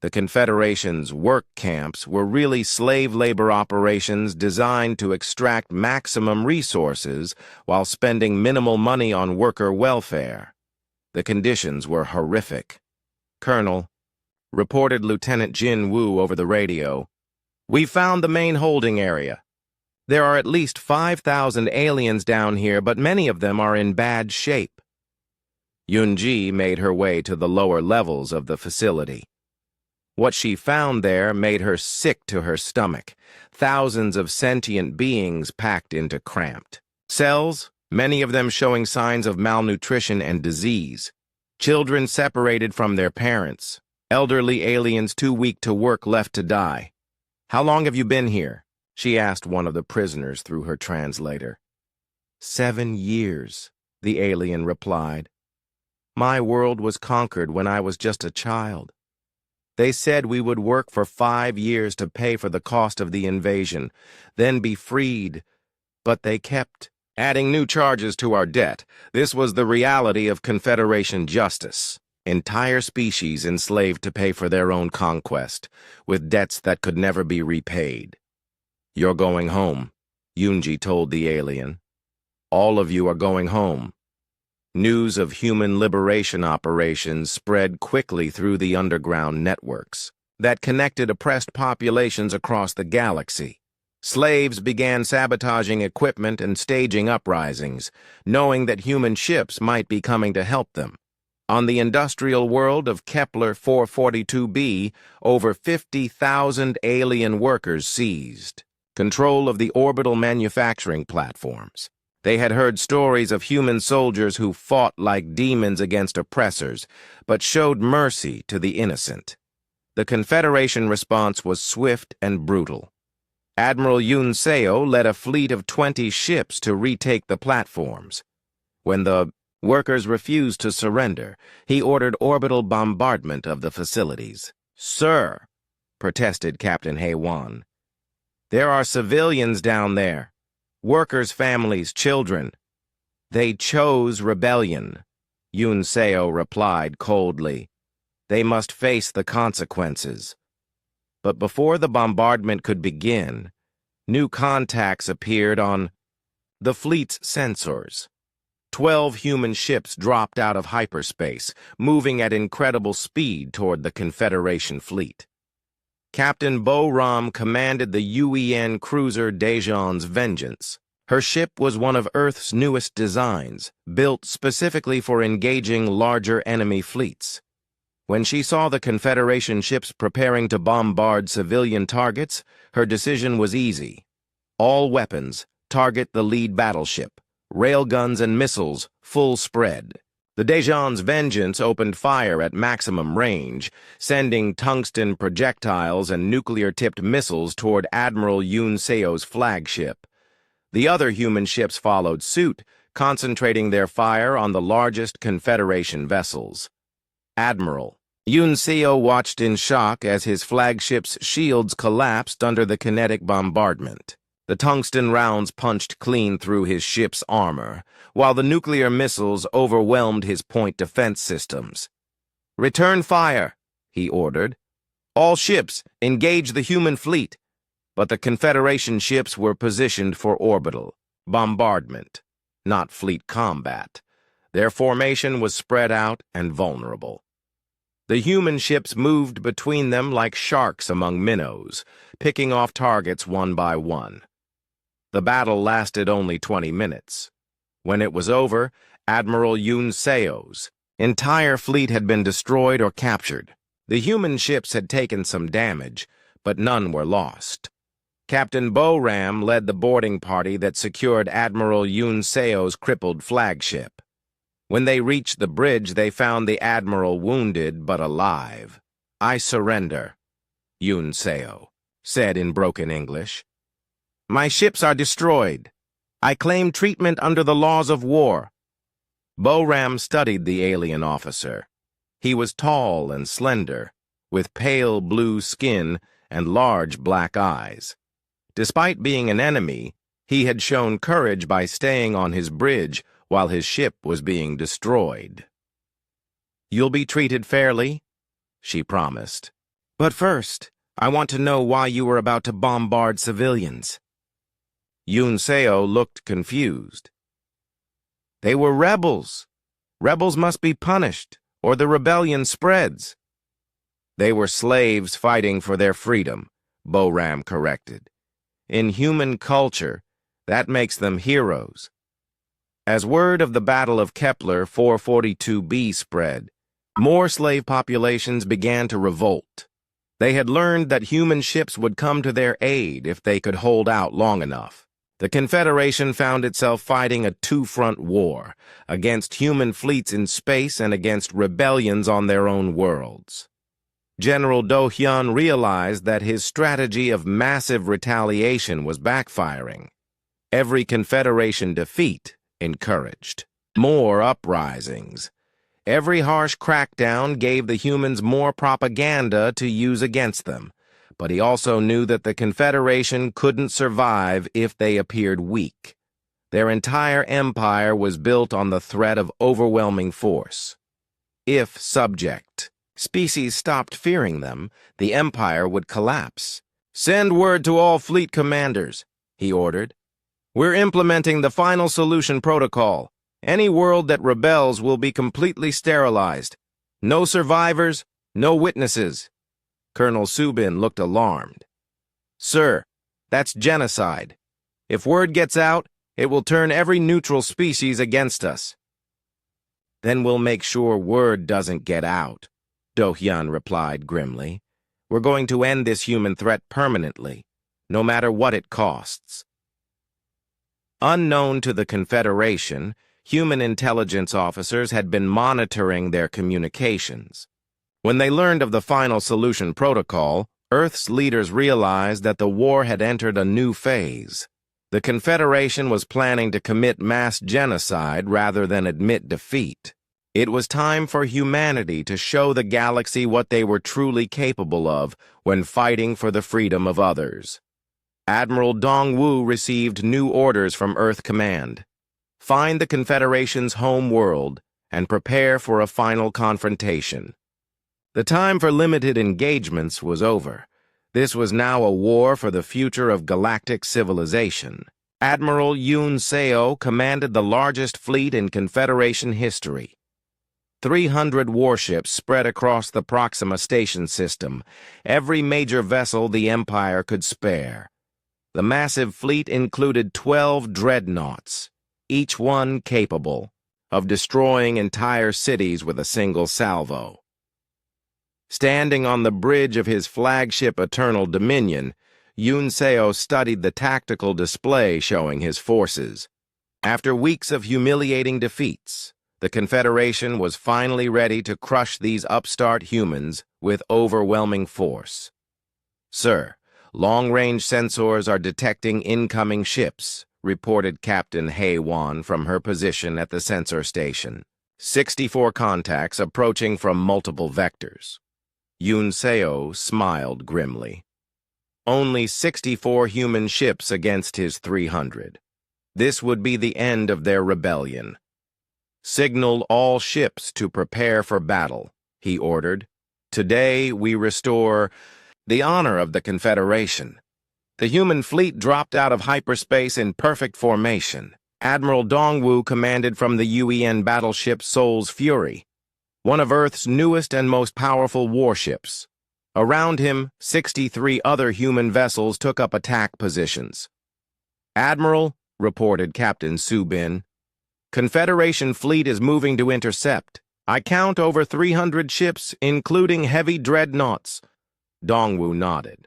The Confederation's work camps were really slave labor operations designed to extract maximum resources while spending minimal money on worker welfare. The conditions were horrific. Colonel, reported Lieutenant Jin Woo over the radio, we found the main holding area. There are at least 5,000 aliens down here, but many of them are in bad shape. Yoon-ji made her way to the lower levels of the facility. What she found there made her sick to her stomach. Thousands of sentient beings packed into cramped cells, many of them showing signs of malnutrition and disease. Children separated from their parents. Elderly aliens too weak to work left to die. How long have you been here? She asked one of the prisoners through her translator. 7 years, the alien replied. My world was conquered when I was just a child. They said we would work for 5 years to pay for the cost of the invasion, then be freed, but they kept adding new charges to our debt. This was the reality of Confederation justice. Entire species enslaved to pay for their own conquest, with debts that could never be repaid. You're going home, Yunji told the alien. All of you are going home. News of human liberation operations spread quickly through the underground networks that connected oppressed populations across the galaxy. Slaves began sabotaging equipment and staging uprisings, knowing that human ships might be coming to help them. On the industrial world of Kepler 442b, over 50,000 alien workers seized control of the orbital manufacturing platforms. They had heard stories of human soldiers who fought like demons against oppressors, but showed mercy to the innocent. The Confederation response was swift and brutal. Admiral Yun Seo led a fleet of 20 ships to retake the platforms. When the workers refused to surrender, he ordered orbital bombardment of the facilities. "Sir," protested Captain Heywan, "there are civilians down there. Workers' families, children. They chose rebellion," Yun Seo replied coldly. "They must face the consequences." But before the bombardment could begin, new contacts appeared on the fleet's sensors. 12 human ships dropped out of hyperspace, moving at incredible speed toward the Confederation fleet. Captain Bo Ram commanded the UEN cruiser Daejeon's Vengeance. Her ship was one of Earth's newest designs, built specifically for engaging larger enemy fleets. When she saw the Confederation ships preparing to bombard civilian targets, her decision was easy. All weapons, target the lead battleship. Railguns and missiles, full spread. The Daejeon's Vengeance opened fire at maximum range, sending tungsten projectiles and nuclear-tipped missiles toward Admiral Yun Seo's flagship. The other human ships followed suit, concentrating their fire on the largest Confederation vessels. Admiral Yun Seo watched in shock as his flagship's shields collapsed under the kinetic bombardment. The tungsten rounds punched clean through his ship's armor, while the nuclear missiles overwhelmed his point defense systems. "Return fire," he ordered. "All ships, engage the human fleet." But the Confederation ships were positioned for orbital bombardment, not fleet combat. Their formation was spread out and vulnerable. The human ships moved between them like sharks among minnows, picking off targets one by one. The battle lasted only 20 minutes. When it was over, Admiral Yun Seo's entire fleet had been destroyed or captured. The human ships had taken some damage, but none were lost. Captain Bo Ram led the boarding party that secured Admiral Yun Seo's crippled flagship. When they reached the bridge, they found the Admiral wounded but alive. "I surrender," Yun Seo said in broken English. "My ships are destroyed. I claim treatment under the laws of war." Bo Ram studied the alien officer. He was tall and slender, with pale blue skin and large black eyes. Despite being an enemy, he had shown courage by staying on his bridge while his ship was being destroyed. "You'll be treated fairly," she promised. "But first, I want to know why you were about to bombard civilians." Yun Seo looked confused. "They were rebels. Rebels must be punished, or the rebellion spreads." "They were slaves fighting for their freedom," Bo Ram corrected. "In human culture, that makes them heroes." As word of the Battle of Kepler 442b spread, more slave populations began to revolt. They had learned that human ships would come to their aid if they could hold out long enough. The Confederation found itself fighting a two-front war, against human fleets in space and against rebellions on their own worlds. General Do Hyun realized that his strategy of massive retaliation was backfiring. Every Confederation defeat encouraged more uprisings. Every harsh crackdown gave the humans more propaganda to use against them, but he also knew that the Confederation couldn't survive if they appeared weak. Their entire empire was built on the threat of overwhelming force. If subject species stopped fearing them, the empire would collapse. "Send word to all fleet commanders," he ordered. "We're implementing the final solution protocol. Any world that rebels will be completely sterilized. No survivors, no witnesses." Colonel Subin looked alarmed. "Sir, that's genocide. If word gets out, it will turn every neutral species against us." "Then we'll make sure word doesn't get out," Do-hyun replied grimly. "We're going to end this human threat permanently, no matter what it costs." Unknown to the Confederation, human intelligence officers had been monitoring their communications. When they learned of the final solution protocol, Earth's leaders realized that the war had entered a new phase. The Confederation was planning to commit mass genocide rather than admit defeat. It was time for humanity to show the galaxy what they were truly capable of when fighting for the freedom of others. Admiral Dongwu received new orders from Earth Command. Find the Confederation's home world and prepare for a final confrontation. The time for limited engagements was over. This was now a war for the future of galactic civilization. Admiral Yoon Seo commanded the largest fleet in Confederation history. 300 warships spread across the Proxima Station system, every major vessel the Empire could spare. The massive fleet included 12 dreadnoughts, each one capable of destroying entire cities with a single salvo. Standing on the bridge of his flagship Eternal Dominion, Yoon Seo studied the tactical display showing his forces. After weeks of humiliating defeats, the Confederation was finally ready to crush these upstart humans with overwhelming force. "Sir, long-range sensors are detecting incoming ships," reported Captain Hae-won from her position at the sensor station. 64 contacts approaching from multiple vectors. Yoon Seo smiled grimly. Only 64 human ships against his 300. This would be the end of their rebellion. "Signal all ships to prepare for battle," he ordered. "Today we restore the honor of the Confederation." The human fleet dropped out of hyperspace in perfect formation. Admiral Dongwu commanded from the UEN battleship Seoul's Fury, one of Earth's newest and most powerful warships. Around him, 63 other human vessels took up attack positions. "Admiral," reported Captain Subin, "Confederation fleet is moving to intercept. I count over 300 ships, including heavy dreadnoughts." Dongwu nodded.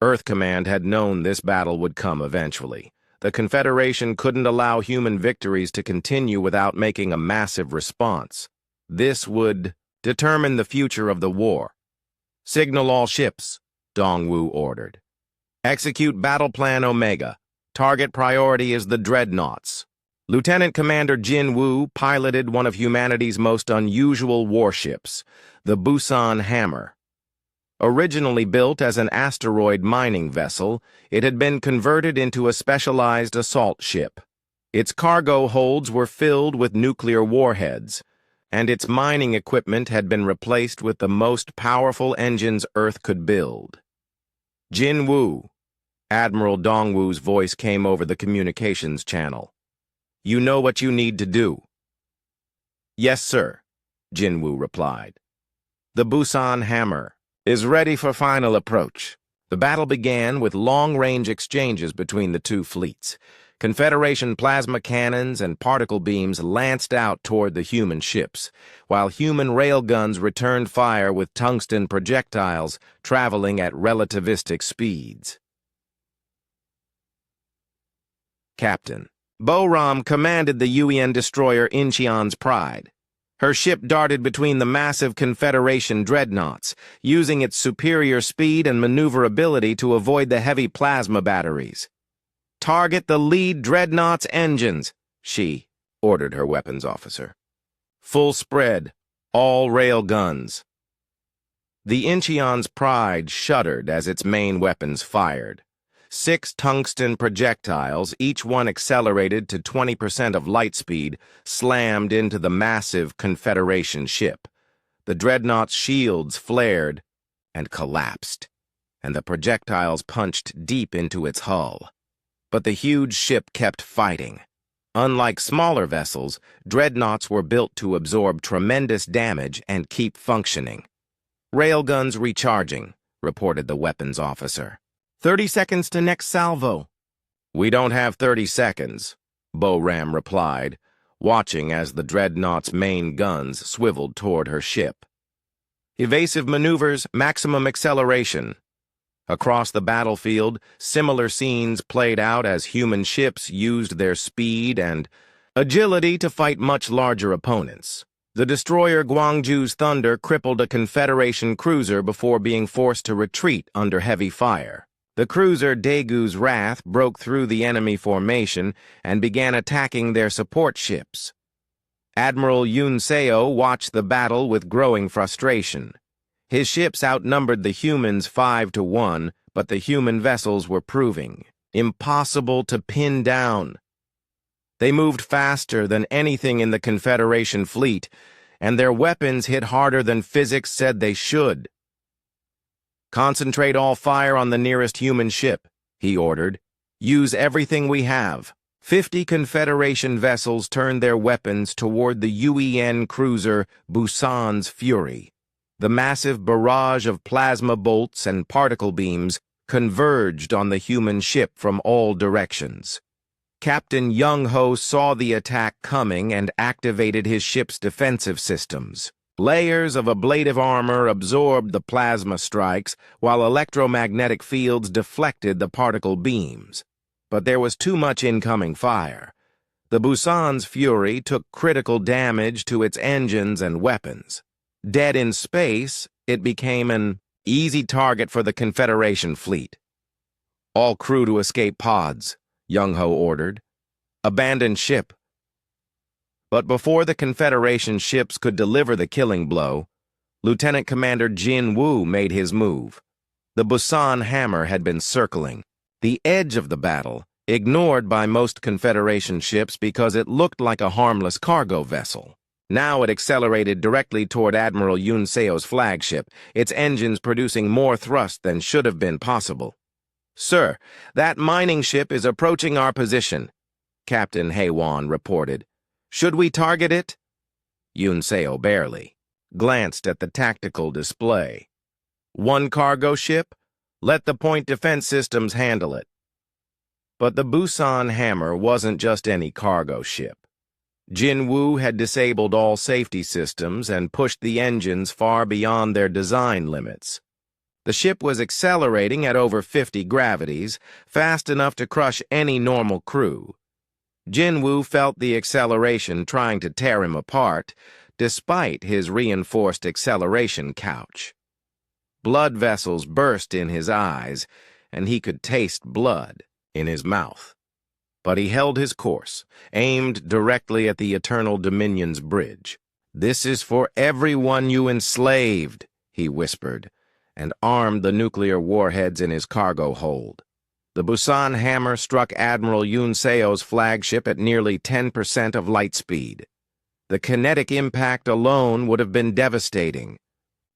Earth Command had known this battle would come eventually. The Confederation couldn't allow human victories to continue without making a massive response. This would determine the future of the war. "Signal all ships," Dongwu ordered. "Execute Battle Plan Omega. Target priority is the dreadnoughts." Lieutenant Commander Jin Woo piloted one of humanity's most unusual warships, the Busan Hammer. Originally built as an asteroid mining vessel, it had been converted into a specialized assault ship. Its cargo holds were filled with nuclear warheads, and its mining equipment had been replaced with the most powerful engines Earth could build. "Jin Woo," Admiral Dongwu's voice came over the communications channel. "You know what you need to do." "Yes, sir," Jin Woo replied. "The Busan Hammer is ready for final approach." The battle began with long-range exchanges between the two fleets. Confederation plasma cannons and particle beams lanced out toward the human ships, while human railguns returned fire with tungsten projectiles traveling at relativistic speeds. Captain Bo-ram commanded the UEN destroyer Incheon's Pride. Her ship darted between the massive Confederation dreadnoughts, using its superior speed and maneuverability to avoid the heavy plasma batteries. "Target the lead dreadnought's engines," she ordered her weapons officer. "Full spread. All railguns. The Incheon's pride shuddered as its main weapons fired. 6 tungsten projectiles, each one accelerated to 20% of light speed, slammed into the massive Confederation ship. The dreadnought's shields flared and collapsed, and the projectiles punched deep into its hull. But the huge ship kept fighting. Unlike smaller vessels, dreadnoughts were built to absorb tremendous damage and keep functioning. "Railguns recharging," reported the weapons officer. 30 seconds to next salvo." "We don't have 30 seconds," Bo-Ram replied, watching as the dreadnought's main guns swiveled toward her ship. "Evasive maneuvers, maximum acceleration." Across the battlefield, similar scenes played out as human ships used their speed and agility to fight much larger opponents. The destroyer Gwangju's Thunder crippled a Confederation cruiser before being forced to retreat under heavy fire. The cruiser Daegu's Wrath broke through the enemy formation and began attacking their support ships. Admiral Yoon Seo watched the battle with growing frustration. His ships outnumbered the humans 5-1, but the human vessels were proving impossible to pin down. They moved faster than anything in the Confederation fleet, and their weapons hit harder than physics said they should. "Concentrate all fire on the nearest human ship," he ordered. "Use everything we have." 50 Confederation vessels turned their weapons toward the UEN cruiser Busan's Fury. The massive barrage of plasma bolts and particle beams converged on the human ship from all directions. Captain Young-ho saw the attack coming and activated his ship's defensive systems. Layers of ablative armor absorbed the plasma strikes, while electromagnetic fields deflected the particle beams. But there was too much incoming fire. The Busan's Fury took critical damage to its engines and weapons. Dead in space, it became an easy target for the Confederation fleet. "All crew to escape pods," Young-ho ordered. "Abandon ship." But before the Confederation ships could deliver the killing blow, Lieutenant Commander Jin Woo made his move. The Busan hammer had been circling the edge of the battle, ignored by most Confederation ships because it looked like a harmless cargo vessel. Now it accelerated directly toward Admiral Yoon Seo's flagship, its engines producing more thrust than should have been possible. "Sir, that mining ship is approaching our position," Captain Haewon reported. "Should we target it?" Yoon Seo barely glanced at the tactical display. "One cargo ship? Let the point defense systems handle it." But the Busan hammer wasn't just any cargo ship. Jin Woo had disabled all safety systems and pushed the engines far beyond their design limits. The ship was accelerating at over 50 gravities, fast enough to crush any normal crew. Jin Woo felt the acceleration trying to tear him apart, despite his reinforced acceleration couch. Blood vessels burst in his eyes, and he could taste blood in his mouth. But he held his course, aimed directly at the Eternal Dominion's bridge. "This is for everyone you enslaved," he whispered, and armed the nuclear warheads in his cargo hold. The Busan hammer struck Admiral Yoon Seo's flagship at nearly 10% of light speed. The kinetic impact alone would have been devastating,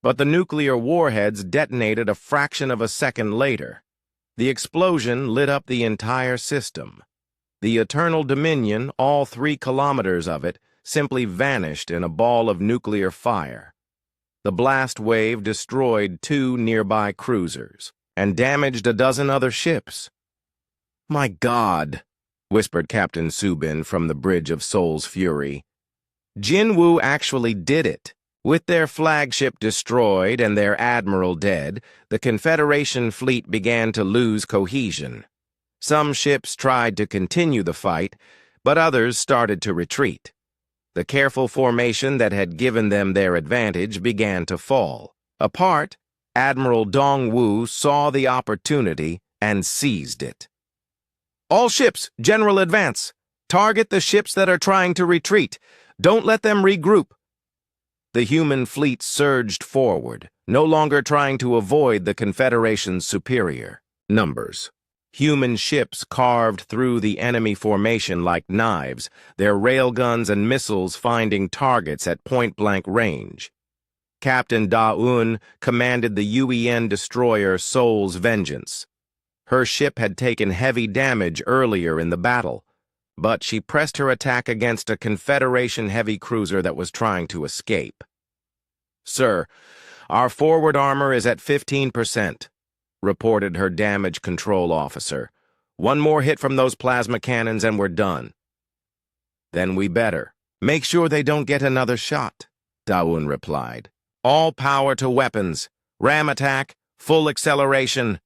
but the nuclear warheads detonated a fraction of a second later. The explosion lit up the entire system. The Eternal Dominion, all 3 kilometers of it, simply vanished in a ball of nuclear fire. The blast wave destroyed 2 nearby cruisers and damaged a dozen other ships. "My God," whispered Captain Subin from the bridge of Seoul's Fury. "Jin Woo actually did it." With their flagship destroyed and their admiral dead, the Confederation fleet began to lose cohesion. Some ships tried to continue the fight, but others started to retreat. The careful formation that had given them their advantage began to fall. Apart, Admiral Dong-Woo saw the opportunity and seized it. "All ships, general advance. Target the ships that are trying to retreat. Don't let them regroup." The human fleet surged forward, no longer trying to avoid the Confederation's superior numbers. Human ships carved through the enemy formation like knives, their railguns and missiles finding targets at point-blank range. Captain Da-Un commanded the UEN destroyer Soul's Vengeance. Her ship had taken heavy damage earlier in the battle, but she pressed her attack against a Confederation heavy cruiser that was trying to escape. "Sir, our forward armor is at 15%, reported her damage control officer. "One more hit from those plasma cannons and we're done." "Then we better make sure they don't get another shot," Da-Un replied. "All power to weapons. Ram attack, full acceleration."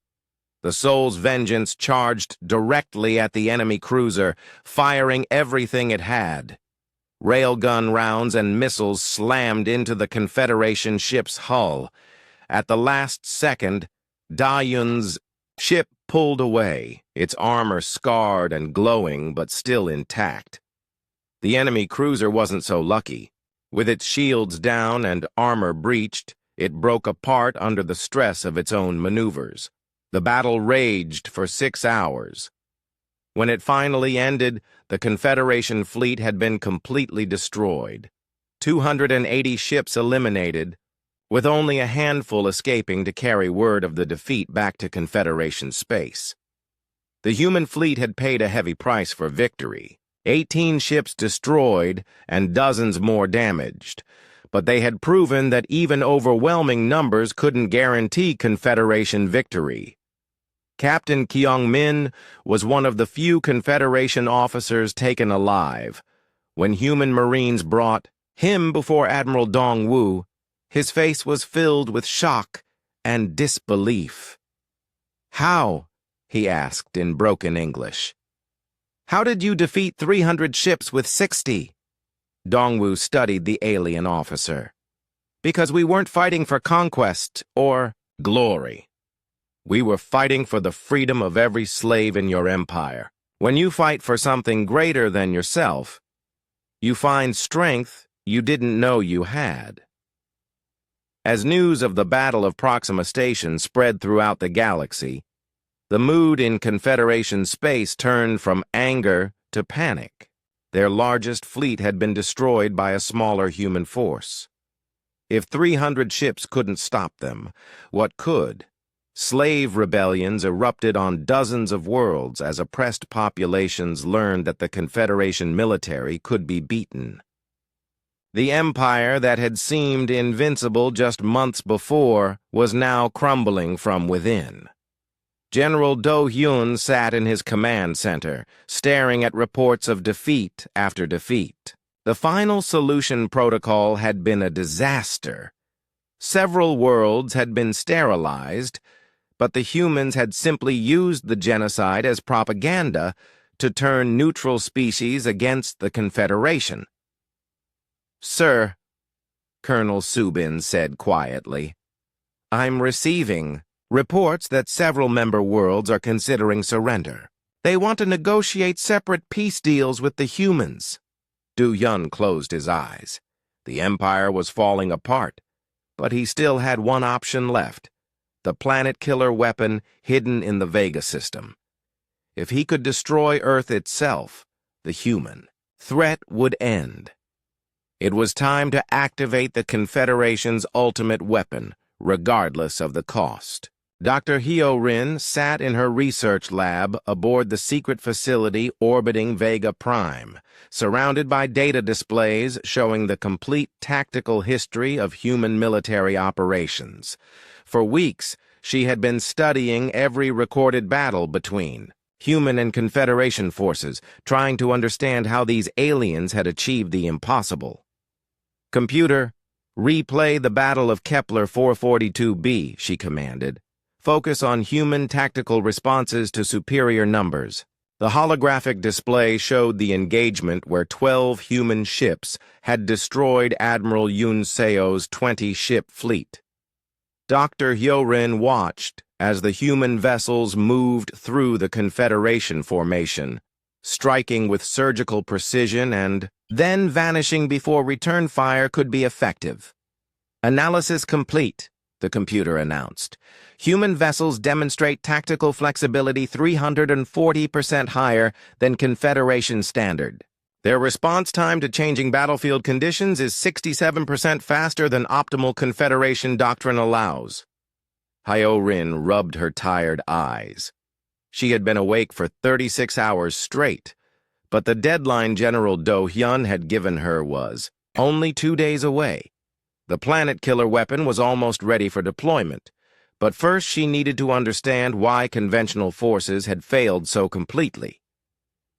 The Soul's Vengeance charged directly at the enemy cruiser, firing everything it had. Railgun rounds and missiles slammed into the Confederation ship's hull. At the last second, Da-Un's ship pulled away, its armor scarred and glowing but still intact. The enemy cruiser wasn't so lucky. With its shields down and armor breached, it broke apart under the stress of its own maneuvers. The battle raged for 6 hours. When it finally ended, the Confederation fleet had been completely destroyed. 280 ships eliminated, with only a handful escaping to carry word of the defeat back to Confederation space. The human fleet had paid a heavy price for victory. 18 ships destroyed and dozens more damaged, but they had proven that even overwhelming numbers couldn't guarantee Confederation victory. Captain Kyung-min was one of the few Confederation officers taken alive. When human Marines brought him before Admiral Dong-Wu, his face was filled with shock and disbelief. "How?" he asked in broken English. "How did you defeat 300 ships with 60? Dong-Wu studied the alien officer. "Because we weren't fighting for conquest or glory. We were fighting for the freedom of every slave in your empire. When you fight for something greater than yourself, you find strength you didn't know you had." As news of the Battle of Proxima Station spread throughout the galaxy, the mood in Confederation space turned from anger to panic. Their largest fleet had been destroyed by a smaller human force. If 300 ships couldn't stop them, what could? Slave rebellions erupted on dozens of worlds as oppressed populations learned that the Confederation military could be beaten. The empire that had seemed invincible just months before was now crumbling from within. General Do-Hyun sat in his command center, staring at reports of defeat after defeat. The final solution protocol had been a disaster. Several worlds had been sterilized, but the humans had simply used the genocide as propaganda to turn neutral species against the Confederation. "Sir," Colonel Subin said quietly, "I'm receiving reports that several member worlds are considering surrender. They want to negotiate separate peace deals with the humans." Du-Yun closed his eyes. The Empire was falling apart, but he still had one option left: the planet-killer weapon hidden in the Vega system. If he could destroy Earth itself, the human threat would end. It was time to activate the Confederation's ultimate weapon, regardless of the cost. Dr. Hyo-Rin sat in her research lab aboard the secret facility orbiting Vega Prime, surrounded by data displays showing the complete tactical history of human military operations. For weeks, she had been studying every recorded battle between human and Confederation forces, trying to understand how these aliens had achieved the impossible. "Computer, replay the Battle of Kepler 442b, she commanded. "Focus on human tactical responses to superior numbers." The holographic display showed the engagement where 12 human ships had destroyed Admiral Yoon Seo's 20-ship fleet. Dr. Hyo-Rin watched as the human vessels moved through the Confederation formation, striking with surgical precision and then vanishing before return fire could be effective. Analysis complete, the computer announced. Human vessels demonstrate tactical flexibility 340% higher than Confederation standard. Their response time to changing battlefield conditions is 67% faster than optimal Confederation doctrine allows. Hyo-Rin rubbed her tired eyes. She had been awake for 36 hours straight, but the deadline General Do-hyun had given her was only 2 days away. The planet-killer weapon was almost ready for deployment, but first she needed to understand why conventional forces had failed so completely.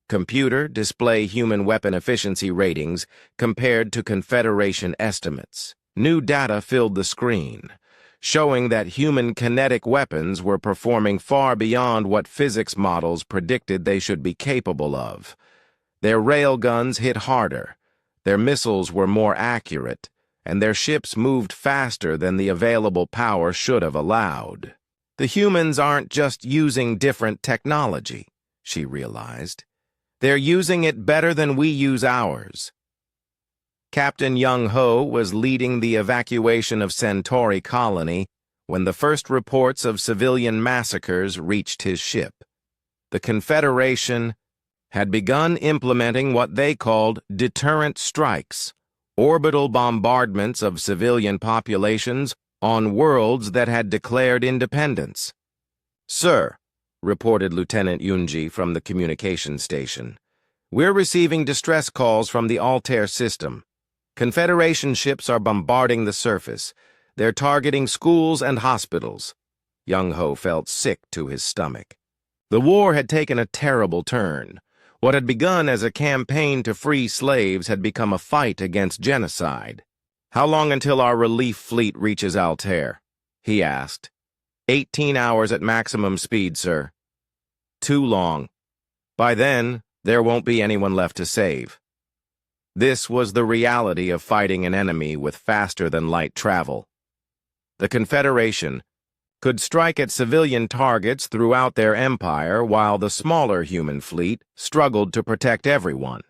Computer, display human weapon efficiency ratings compared to Confederation estimates. New data filled the screen, showing that human kinetic weapons were performing far beyond what physics models predicted they should be capable of. Their railguns hit harder, their missiles were more accurate, and their ships moved faster than the available power should have allowed. The humans aren't just using different technology, she realized. They're using it better than we use ours. Captain Young-ho was leading the evacuation of Centauri colony when the first reports of civilian massacres reached his ship. The Confederation had begun implementing what they called deterrent strikes, orbital bombardments of civilian populations on worlds that had declared independence. "Sir," reported Lieutenant Yunji from the communication station, "we're receiving distress calls from the Altair system. Confederation ships are bombarding the surface. They're targeting schools and hospitals." Young-ho felt sick to his stomach. The war had taken a terrible turn. What had begun as a campaign to free slaves had become a fight against genocide. "How long until our relief fleet reaches Altair?" he asked. 18 hours at maximum speed, sir." "Too long. By then, there won't be anyone left to save." This was the reality of fighting an enemy with faster-than-light travel. The Confederation could strike at civilian targets throughout their empire while the smaller human fleet struggled to protect everyone.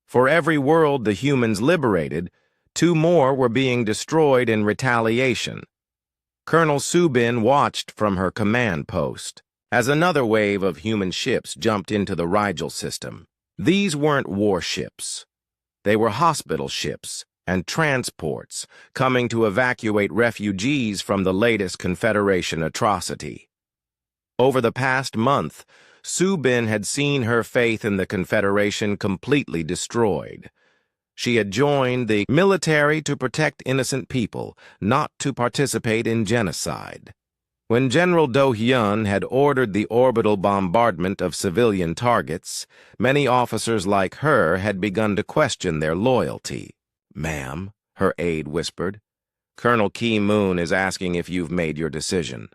For every world the humans liberated, 2 more were being destroyed in retaliation. Colonel Subin watched from her command post as another wave of human ships jumped into the Rigel system. These weren't warships. They were hospital ships and transports coming to evacuate refugees from the latest Confederation atrocity. Over the past month, Subin had seen her faith in the Confederation completely destroyed. She had joined the military to protect innocent people, not to participate in genocide. When General Do-hyun had ordered the orbital bombardment of civilian targets, many officers like her had begun to question their loyalty. "Ma'am," her aide whispered, "Colonel Ki-moon is asking if you've made your decision."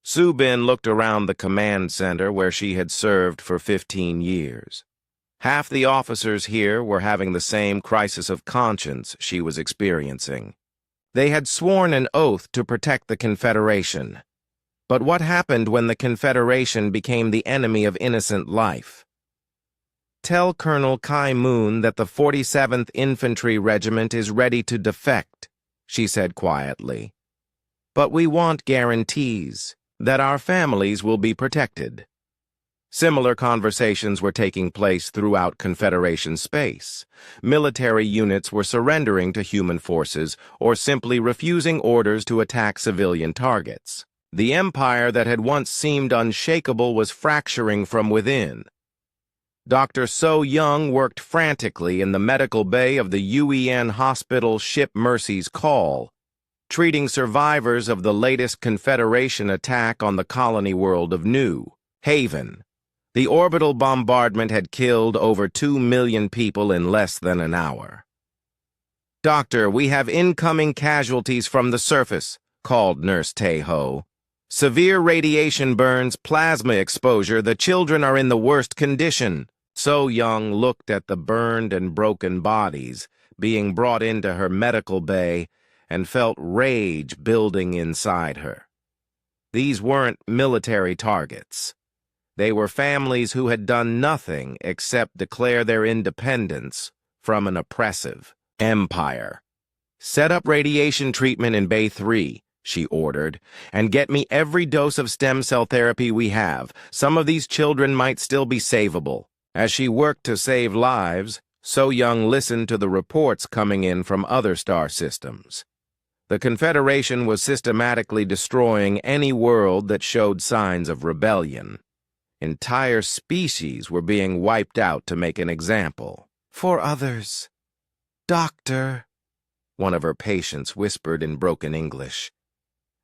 Subin looked around the command center where she had served for 15 years. Half the officers here were having the same crisis of conscience she was experiencing. They had sworn an oath to protect the Confederation. But what happened when the Confederation became the enemy of innocent life? "Tell Colonel Ki-moon that the 47th Infantry Regiment is ready to defect," she said quietly. "But we want guarantees that our families will be protected." Similar conversations were taking place throughout Confederation space. Military units were surrendering to human forces or simply refusing orders to attack civilian targets. The empire that had once seemed unshakable was fracturing from within. Dr. So Young worked frantically in the medical bay of the UEN hospital ship Mercy's Call, treating survivors of the latest Confederation attack on the colony world of New Haven. The orbital bombardment had killed over 2 million people in less than an hour. "Doctor, we have incoming casualties from the surface," called Nurse Tae-ho. "Severe radiation burns, plasma exposure, the children are in the worst condition." So Young looked at the burned and broken bodies being brought into her medical bay and felt rage building inside her. These weren't military targets. They were families who had done nothing except declare their independence from an oppressive empire. "Set up radiation treatment in Bay 3, she ordered, "and get me every dose of stem cell therapy we have. Some of these children might still be savable." As she worked to save lives, So-Young listened to the reports coming in from other star systems. The Confederation was systematically destroying any world that showed signs of rebellion. Entire species were being wiped out to make an example. "For others, Doctor," one of her patients whispered in broken English.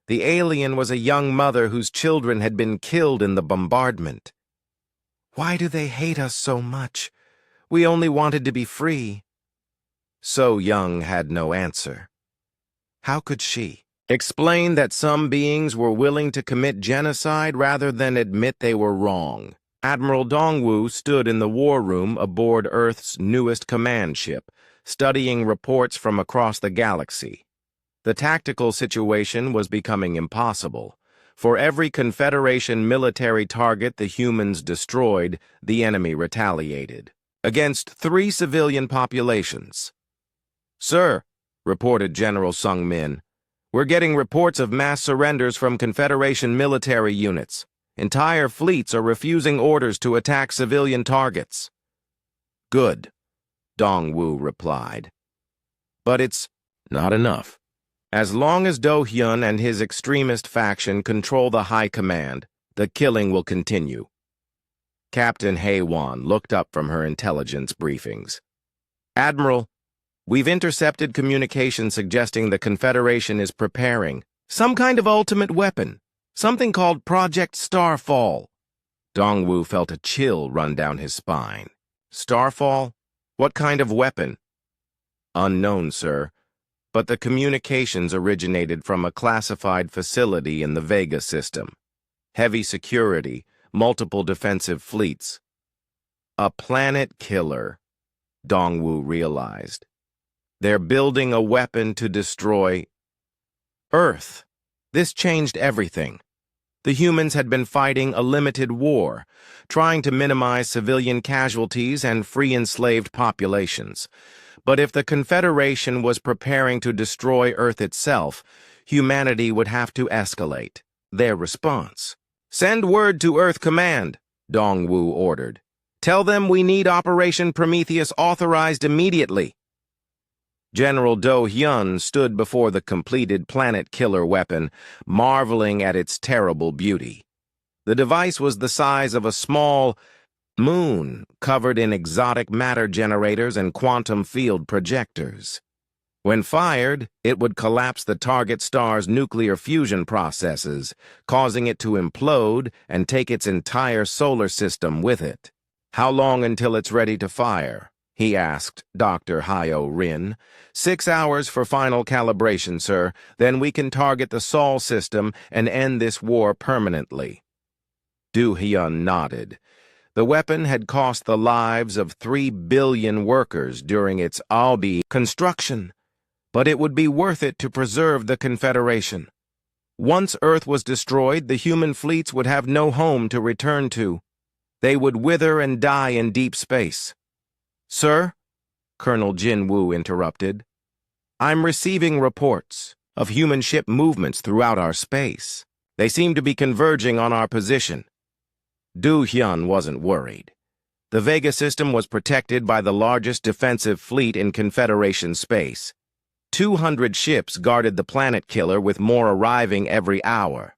The alien was a young mother whose children had been killed in the bombardment. "Why do they hate us so much? We only wanted to be free." So-Young had no answer. How could she explain that some beings were willing to commit genocide rather than admit they were wrong? Admiral Dongwu stood in the war room aboard Earth's newest command ship, studying reports from across the galaxy. The tactical situation was becoming impossible. For every Confederation military target the humans destroyed, the enemy retaliated. Against 3 civilian populations. "Sir," reported General Sung Min, "we're getting reports of mass surrenders from Confederation military units. Entire fleets are refusing orders to attack civilian targets." "Good," Dongwu replied. "But it's not enough. As long as Do Hyun and his extremist faction control the High Command, the killing will continue." Captain Haewon looked up from her intelligence briefings. "Admiral, we've intercepted communication suggesting the Confederation is preparing some kind of ultimate weapon, something called Project Starfall." Dongwu felt a chill run down his spine. "Starfall? What kind of weapon?" "Unknown, sir, but the communications originated from a classified facility in the Vega system. Heavy security, multiple defensive fleets. A planet killer," Dongwu realized. "They're building a weapon to destroy Earth." This changed everything. The humans had been fighting a limited war, trying to minimize civilian casualties and free enslaved populations. But if the Confederation was preparing to destroy Earth itself, humanity would have to escalate. Their response: "Send word to Earth Command," Dongwu ordered. "Tell them we need Operation Prometheus authorized immediately." General Do Hyun stood before the completed planet-killer weapon, marveling at its terrible beauty. The device was the size of a small moon, covered in exotic matter generators and quantum field projectors. When fired, it would collapse the target star's nuclear fusion processes, causing it to implode and take its entire solar system with it. "How long until it's ready to fire?" he asked Dr. Hyo Rin. 6 hours for final calibration, sir. Then we can target the Sol system and end this war permanently." Do Hyun nodded. The weapon had cost the lives of 3 billion workers during its Albi construction, but it would be worth it to preserve the Confederation. Once Earth was destroyed, the human fleets would have no home to return to. They would wither and die in deep space. "Sir," Colonel Jin Woo interrupted, "I'm receiving reports of human ship movements throughout our space. They seem to be converging on our position." Do Hyun wasn't worried. The Vega system was protected by the largest defensive fleet in Confederation space. 200 ships guarded the planet killer, with more arriving every hour.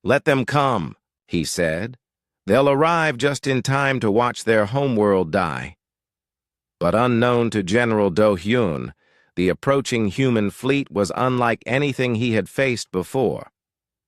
"Let them come," he said. "They'll arrive just in time to watch their homeworld die." But unknown to General Do Hyun, the approaching human fleet was unlike anything he had faced before.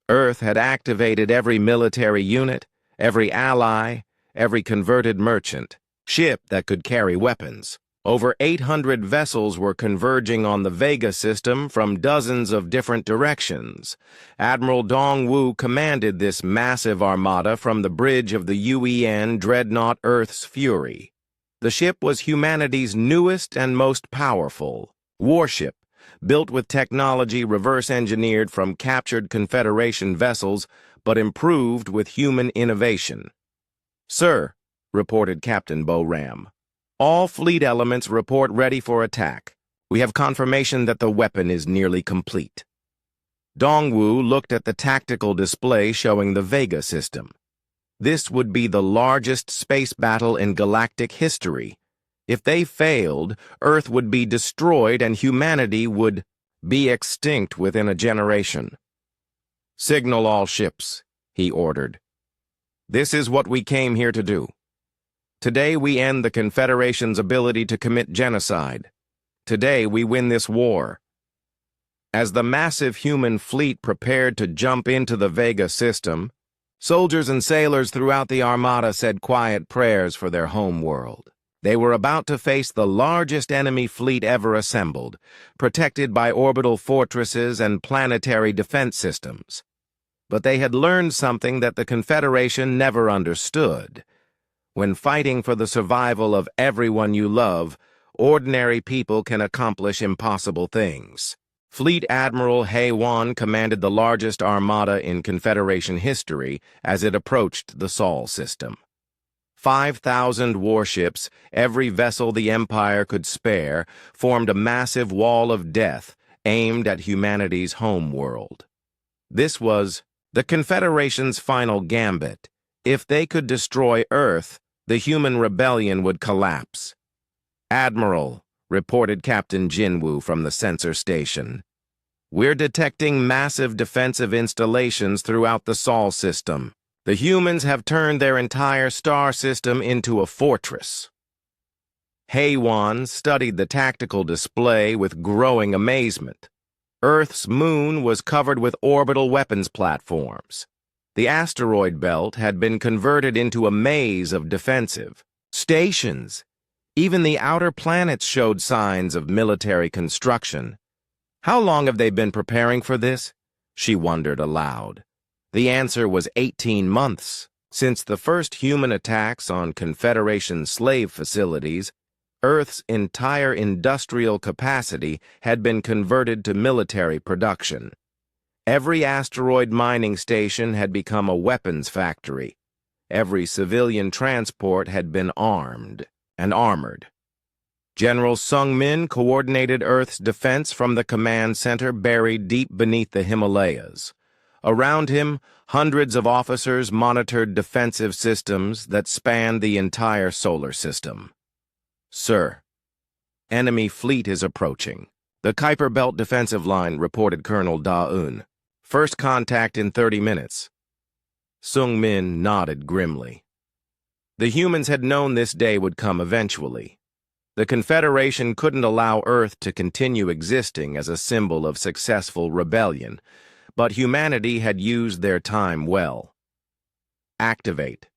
Earth had activated every military unit, every ally, every converted merchant ship that could carry weapons. Over 800 vessels were converging on the Vega system from dozens of different directions. Admiral Dongwu commanded this massive armada from the bridge of the UEN dreadnought Earth's Fury. The ship was humanity's newest and most powerful warship, built with technology reverse-engineered from captured Confederation vessels, but improved with human innovation. "Sir," reported Captain Bo Ram, All fleet elements report ready for attack. We have confirmation that the weapon is nearly complete. Dongwu looked at the tactical display showing the Vega system. This would be the largest space battle in galactic history. If they failed, Earth would be destroyed and humanity would be extinct within a generation. "Signal all ships," he ordered. "This is what we came here to do. Today we end the Confederation's ability to commit genocide. Today we win this war." As the massive human fleet prepared to jump into the Vega system, soldiers and sailors throughout the Armada said quiet prayers for their home world. They were about to face the largest enemy fleet ever assembled, protected by orbital fortresses and planetary defense systems. But they had learned something that the Confederation never understood. When fighting for the survival of everyone you love, ordinary people can accomplish impossible things. Fleet Admiral He Wan commanded the largest armada in Confederation history as it approached the Sol system. 5,000 warships, every vessel the Empire could spare, formed a massive wall of death aimed at humanity's home world. This was the Confederation's final gambit. If they could destroy Earth, the human rebellion would collapse. "Admiral," reported Captain Jinwoo from the sensor station, "we're detecting massive defensive installations throughout the Sol system. The humans have turned their entire star system into a fortress." He Wan studied the tactical display with growing amazement. Earth's moon was covered with orbital weapons platforms. The asteroid belt had been converted into a maze of defensive stations. Even the outer planets showed signs of military construction. How long have they been preparing for this? She wondered aloud. The answer was 18 months. Since the first human attacks on Confederation slave facilities, Earth's entire industrial capacity had been converted to military production. Every asteroid mining station had become a weapons factory. Every civilian transport had been armed and armored. General Sung Min coordinated Earth's defense from the command center buried deep beneath the Himalayas. Around him, hundreds of officers monitored defensive systems that spanned the entire solar system. "Sir, enemy fleet is approaching." The Kuiper Belt defensive line, reported Colonel Da-un. "First contact in 30 minutes. Sung Min nodded grimly. The humans had known this day would come eventually. The Confederation couldn't allow Earth to continue existing as a symbol of successful rebellion, but humanity had used their time well. "Activate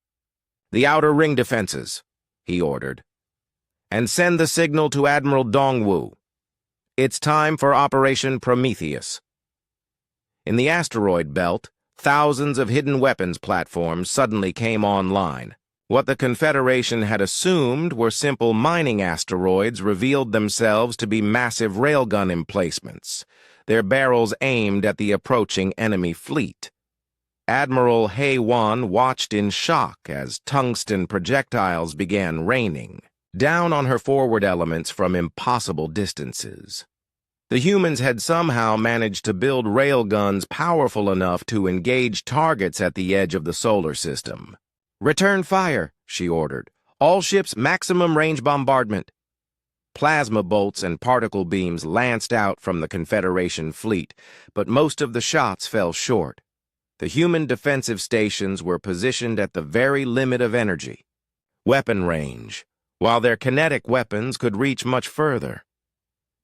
the outer ring defenses," he ordered, "and send the signal to Admiral Dongwu. It's time for Operation Prometheus." In the asteroid belt, thousands of hidden weapons platforms suddenly came online. What the Confederation had assumed were simple mining asteroids revealed themselves to be massive railgun emplacements, their barrels aimed at the approaching enemy fleet. Admiral He Wan watched in shock as tungsten projectiles began raining down on her forward elements from impossible distances. The humans had somehow managed to build railguns powerful enough to engage targets at the edge of the solar system. "Return fire," she ordered. "All ships maximum range bombardment." Plasma bolts and particle beams lanced out from the Confederation fleet, but most of the shots fell short. The human defensive stations were positioned at the very limit of energy, weapon range, while their kinetic weapons could reach much further.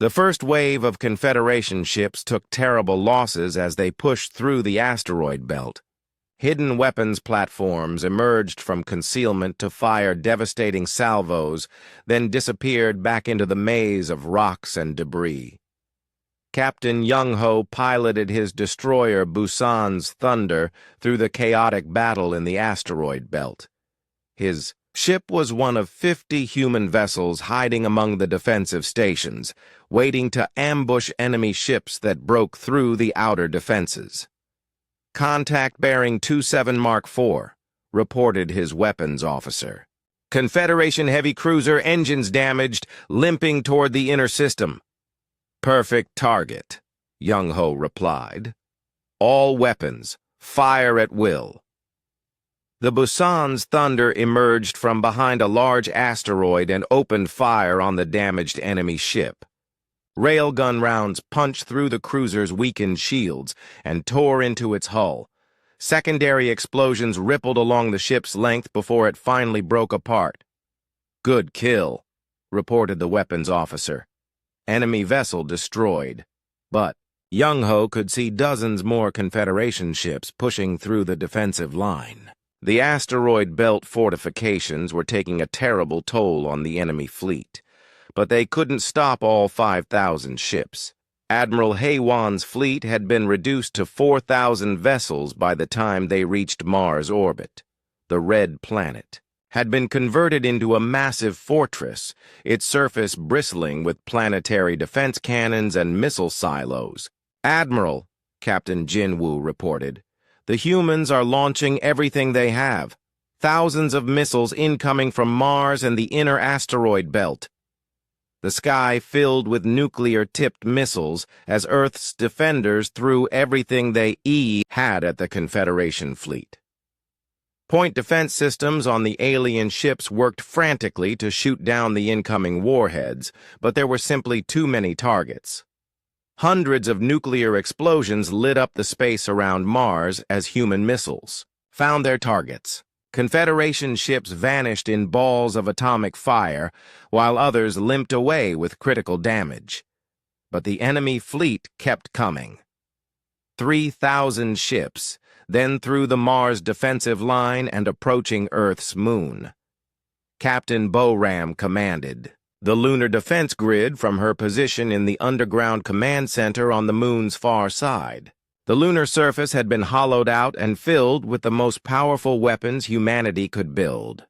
The first wave of Confederation ships took terrible losses as they pushed through the asteroid belt. Hidden weapons platforms emerged from concealment to fire devastating salvos, then disappeared back into the maze of rocks and debris. Captain Young-ho piloted his destroyer Busan's Thunder through the chaotic battle in the asteroid belt. His ship was one of 50 human vessels hiding among the defensive stations, waiting to ambush enemy ships that broke through the outer defenses. "Contact bearing 27 Mark IV, reported his weapons officer. Confederation heavy cruiser engines damaged, limping toward the inner system. Perfect target, Young-Ho replied. All weapons, fire at will. The Busan's thunder emerged from behind a large asteroid and opened fire on the damaged enemy ship. Railgun rounds punched through the cruiser's weakened shields and tore into its hull. Secondary explosions rippled along the ship's length before it finally broke apart. "Good kill," reported the weapons officer. "Enemy vessel destroyed." But Young-Ho could see dozens more Confederation ships pushing through the defensive line. The asteroid belt fortifications were taking a terrible toll on the enemy fleet, but they couldn't stop all 5,000 ships. Admiral Heiwan's fleet had been reduced to 4,000 vessels by the time they reached Mars' orbit. The Red Planet had been converted into a massive fortress, its surface bristling with planetary defense cannons and missile silos. "Admiral," Captain Jinwoo reported, "the humans are launching everything they have. Thousands of missiles incoming from Mars and the inner asteroid belt. The sky filled with nuclear-tipped missiles as Earth's defenders threw everything they had at the Confederation fleet. Point defense systems on the alien ships worked frantically to shoot down the incoming warheads, but there were simply too many targets. Hundreds of nuclear explosions lit up the space around Mars as human missiles found their targets. Confederation ships vanished in balls of atomic fire, while others limped away with critical damage. But the enemy fleet kept coming. 3,000 ships, then through the Mars defensive line and approaching Earth's moon. Captain Boram commanded the lunar defense grid from her position in the underground command center on the moon's far side. The lunar surface had been hollowed out and filled with the most powerful weapons humanity could build.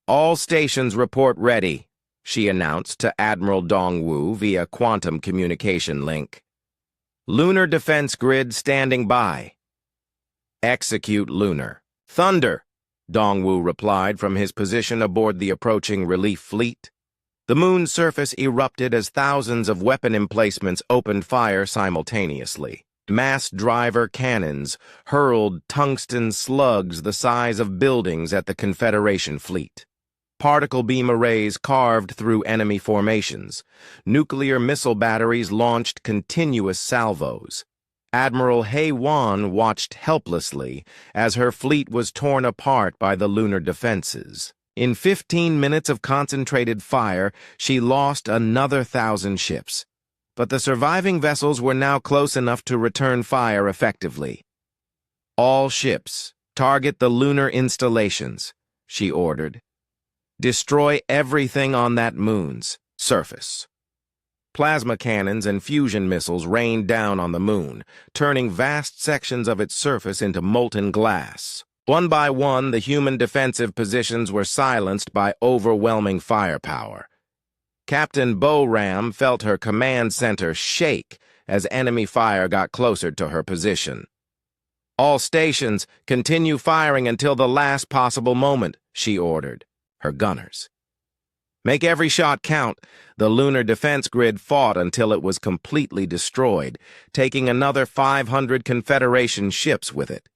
"All stations report ready," she announced to Admiral Dongwu via quantum communication link. "Lunar defense grid standing by." "Execute lunar." "Thunder," Dongwu replied from his position aboard the approaching relief fleet. The moon's surface erupted as thousands of weapon emplacements opened fire simultaneously. Mass driver cannons hurled tungsten slugs the size of buildings at the Confederation fleet. Particle beam arrays carved through enemy formations. Nuclear missile batteries launched continuous salvos. Admiral Heiwan watched helplessly as her fleet was torn apart by the lunar defenses. In 15 minutes of concentrated fire, she lost another 1,000 ships. But the surviving vessels were now close enough to return fire effectively. "All ships, target the lunar installations," she ordered. "Destroy everything on that moon's surface." Plasma cannons and fusion missiles rained down on the moon, turning vast sections of its surface into molten glass. One by one, the human defensive positions were silenced by overwhelming firepower. Captain Boram felt her command center shake as enemy fire got closer to her position. "All stations, continue firing until the last possible moment," she ordered her gunners. "Make every shot count." The lunar defense grid fought until it was completely destroyed, taking another 500 Confederation ships with it.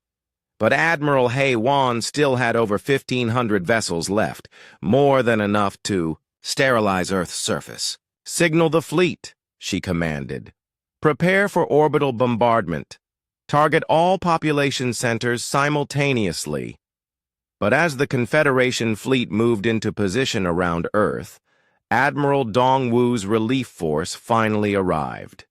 But Admiral Heiwan still had over 1,500 vessels left, more than enough to sterilize Earth's surface. "Signal the fleet," she commanded. "Prepare for orbital bombardment. Target all population centers simultaneously." But as the Confederation fleet moved into position around Earth, Admiral Dongwu's relief force finally arrived.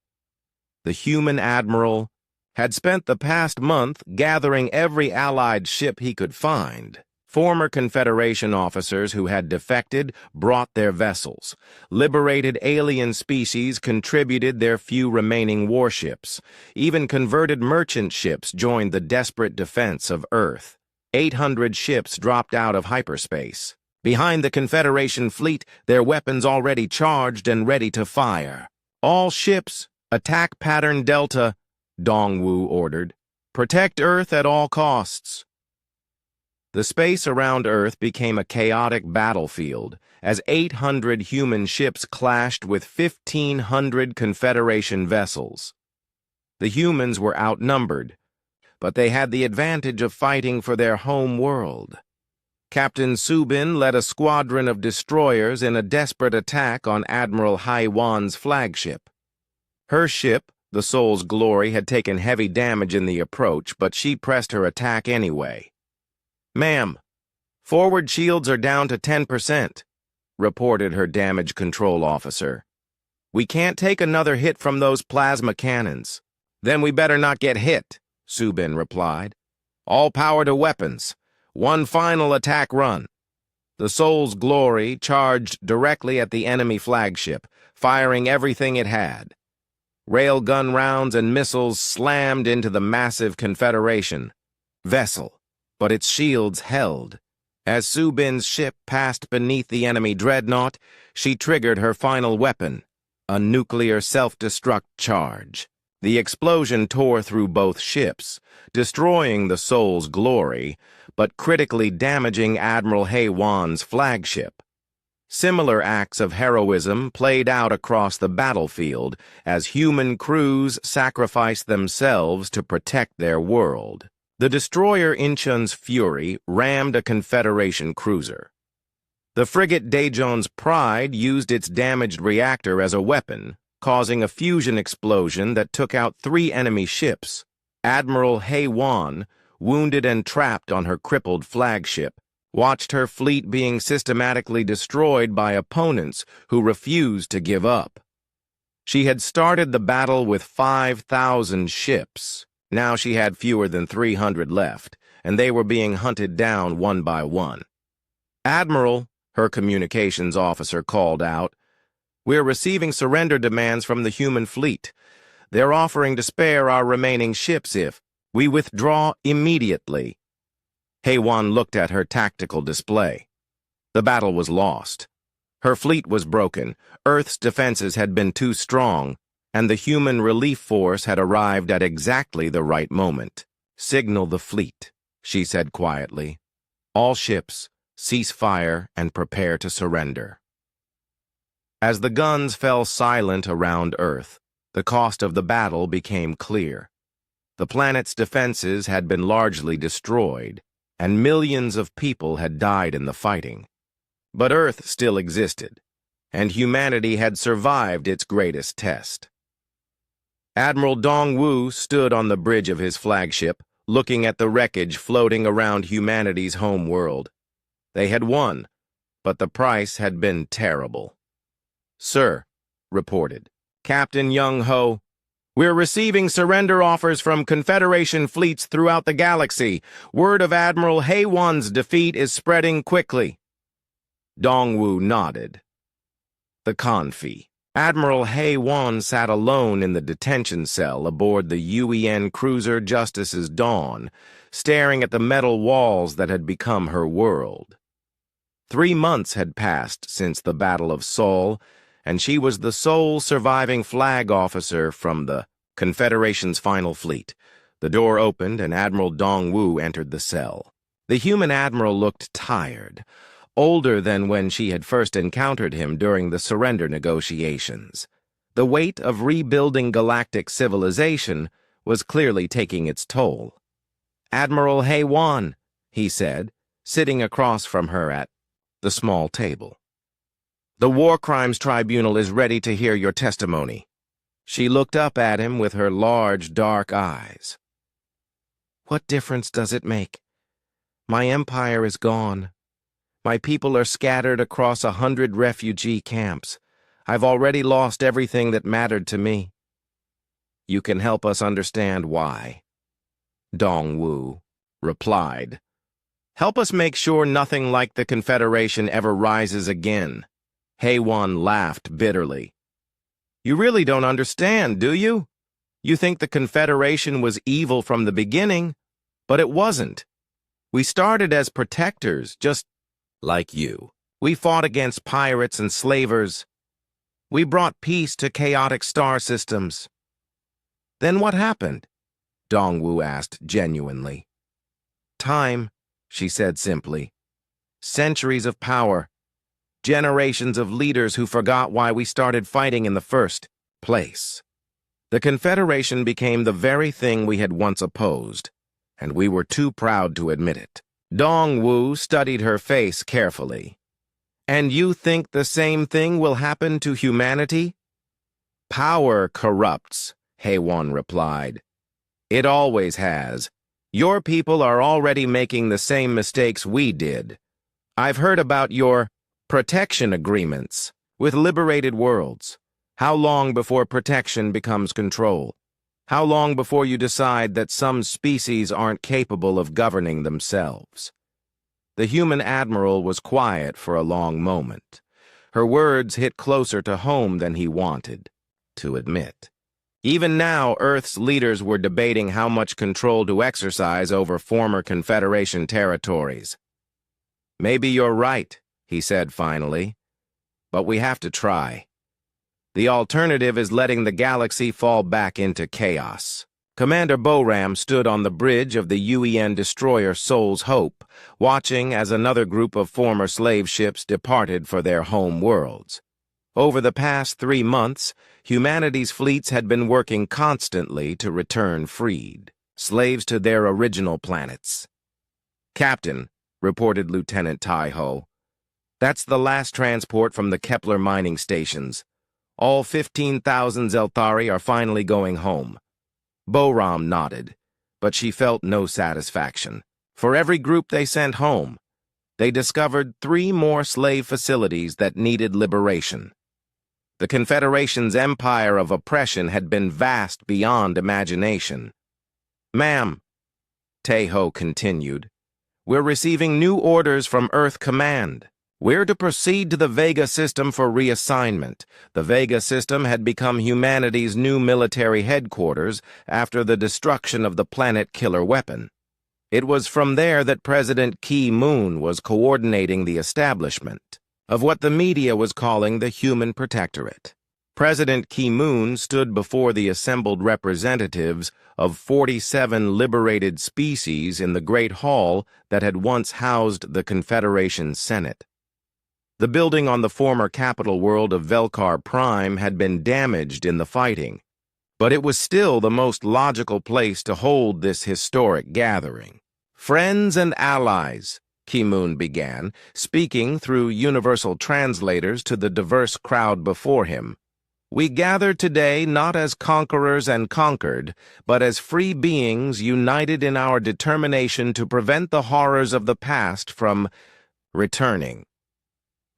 The human admiral had spent the past month gathering every Allied ship he could find. Former Confederation officers who had defected brought their vessels. Liberated alien species contributed their few remaining warships. Even converted merchant ships joined the desperate defense of Earth. 800 ships dropped out of hyperspace. Behind the Confederation fleet, their weapons already charged and ready to fire. "All ships, attack pattern Delta," Dongwu ordered. "Protect Earth at all costs." The space around Earth became a chaotic battlefield as 800 human ships clashed with 1,500 Confederation vessels. The humans were outnumbered, but they had the advantage of fighting for their home world. Captain Subin led a squadron of destroyers in a desperate attack on Admiral Haiwan's flagship. Her ship, the Soul's Glory, had taken heavy damage in the approach, but she pressed her attack anyway. "Ma'am, forward shields are down to 10%, reported her damage control officer. "We can't take another hit from those plasma cannons." "Then we better not get hit," Subin replied. "All power to weapons. One final attack run." The Soul's Glory charged directly at the enemy flagship, firing everything it had. Railgun rounds and missiles slammed into the massive Confederation vessel, but its shields held. As Subin's ship passed beneath the enemy dreadnought, she triggered her final weapon, a nuclear self-destruct charge. The explosion tore through both ships, destroying the Soul's Glory, but critically damaging Admiral Haiwan's flagship. Similar acts of heroism played out across the battlefield as human crews sacrificed themselves to protect their world. The destroyer Incheon's Fury rammed a Confederation cruiser. The frigate Daejeon's Pride used its damaged reactor as a weapon, causing a fusion explosion that took out 3 enemy ships. Admiral Haiwan, wounded and trapped on her crippled flagship, watched her fleet being systematically destroyed by opponents who refused to give up. She had started the battle with 5,000 ships. Now she had fewer than 300 left, and they were being hunted down one by one. "Admiral," her communications officer called out, "we're receiving surrender demands from the human fleet. They're offering to spare our remaining ships if we withdraw immediately." Haiwan looked at her tactical display. The battle was lost. Her fleet was broken, Earth's defenses had been too strong, and the human relief force had arrived at exactly the right moment. "Signal the fleet," she said quietly. "All ships, cease fire and prepare to surrender." As the guns fell silent around Earth, the cost of the battle became clear. The planet's defenses had been largely destroyed, and millions of people had died in the fighting. But Earth still existed, and humanity had survived its greatest test. Admiral Dongwu stood on the bridge of his flagship, looking at the wreckage floating around humanity's home world. They had won, but the price had been terrible. "Sir," reported Captain Young-ho, "we're receiving surrender offers from Confederation fleets throughout the galaxy. Word of Admiral Haiwan's defeat is spreading quickly." Dongwu nodded. The Confi. Admiral Haiwan sat alone in the detention cell aboard the UEN cruiser Justice's Dawn, staring at the metal walls that had become her world. 3 months had passed since the Battle of Seoul, and she was the sole surviving flag officer from the Confederation's final fleet. The door opened and Admiral Dongwu entered the cell. The human admiral looked tired, older than when she had first encountered him during the surrender negotiations. The weight of rebuilding galactic civilization was clearly taking its toll. "Admiral Haiwan," he said, sitting across from her at the small table. "The War Crimes Tribunal is ready to hear your testimony." She looked up at him with her large, dark eyes. "What difference does it make? My empire is gone. My people are scattered across 100 refugee camps. I've already lost everything that mattered to me." "You can help us understand why," Dongwu replied. "Help us make sure nothing like the Confederation ever rises again." Haiwan laughed bitterly. "You really don't understand, do you? You think the Confederation was evil from the beginning, but it wasn't. We started as protectors, just like you. We fought against pirates and slavers. We brought peace to chaotic star systems." "Then what happened?" Dongwu asked genuinely. "Time," she said simply. Centuries of power. Generations of leaders who forgot why we started fighting in the first place. The Confederation became the very thing we had once opposed, and we were too proud to admit it. Dongwu studied her face carefully. And you think the same thing will happen to humanity? Power corrupts, Haewon replied. It always has. Your people are already making the same mistakes we did. I've heard about your protection agreements with liberated worlds. How long before protection becomes control? How long before you decide that some species aren't capable of governing themselves? The human admiral was quiet for a long moment. Her words hit closer to home than he wanted to admit. Even now, Earth's leaders were debating how much control to exercise over former Confederation territories. Maybe you're right, he said finally, but we have to try. The alternative is letting the galaxy fall back into chaos. Commander Boram stood on the bridge of the UEN destroyer Soul's Hope, watching as another group of former slave ships departed for their home worlds. Over the past 3 months, humanity's fleets had been working constantly to return freed, slaves to their original planets. Captain, reported Lieutenant Tai-Ho, that's the last transport from the Kepler mining stations. All 15,000 Zelthari are finally going home. Boram nodded, but she felt no satisfaction. For every group they sent home, they discovered 3 more slave facilities that needed liberation. The Confederation's empire of oppression had been vast beyond imagination. Ma'am, Tai-Ho continued, we're receiving new orders from Earth Command. We're to proceed to the Vega system for reassignment. The Vega system had become humanity's new military headquarters after the destruction of the planet killer weapon. It was from there that President Ki Moon was coordinating the establishment of what the media was calling the Human Protectorate. President Ki Moon stood before the assembled representatives of 47 liberated species in the Great Hall that had once housed the Confederation Senate. The building on the former capital world of Velkar Prime had been damaged in the fighting, but it was still the most logical place to hold this historic gathering. Friends and allies, Ki Moon began, speaking through universal translators to the diverse crowd before him. We gather today not as conquerors and conquered, but as free beings united in our determination to prevent the horrors of the past from returning.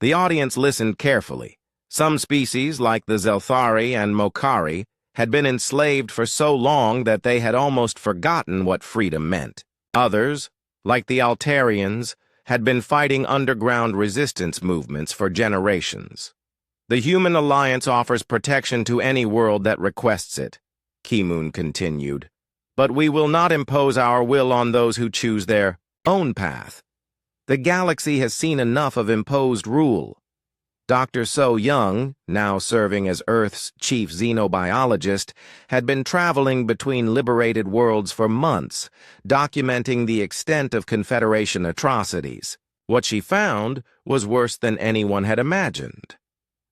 The audience listened carefully. Some species, like the Zelthari and Mokari, had been enslaved for so long that they had almost forgotten what freedom meant. Others, like the Altarians, had been fighting underground resistance movements for generations. The Human Alliance offers protection to any world that requests it, Ki Moon continued. But we will not impose our will on those who choose their own path. The galaxy has seen enough of imposed rule. Dr. So Young, now serving as Earth's chief xenobiologist, had been traveling between liberated worlds for months, documenting the extent of Confederation atrocities. What she found was worse than anyone had imagined.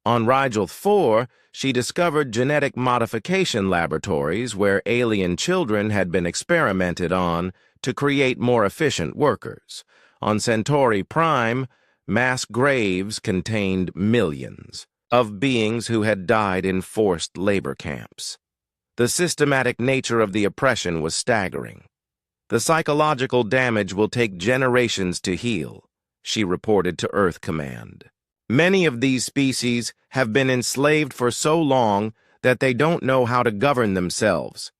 On Rigel 4, she discovered genetic modification laboratories where alien children had been experimented on to create more efficient workers. On Centauri Prime, mass graves contained millions of beings who had died in forced labor camps. The systematic nature of the oppression was staggering. The psychological damage will take generations to heal, she reported to Earth Command. Many of these species have been enslaved for so long that they don't know how to govern themselves.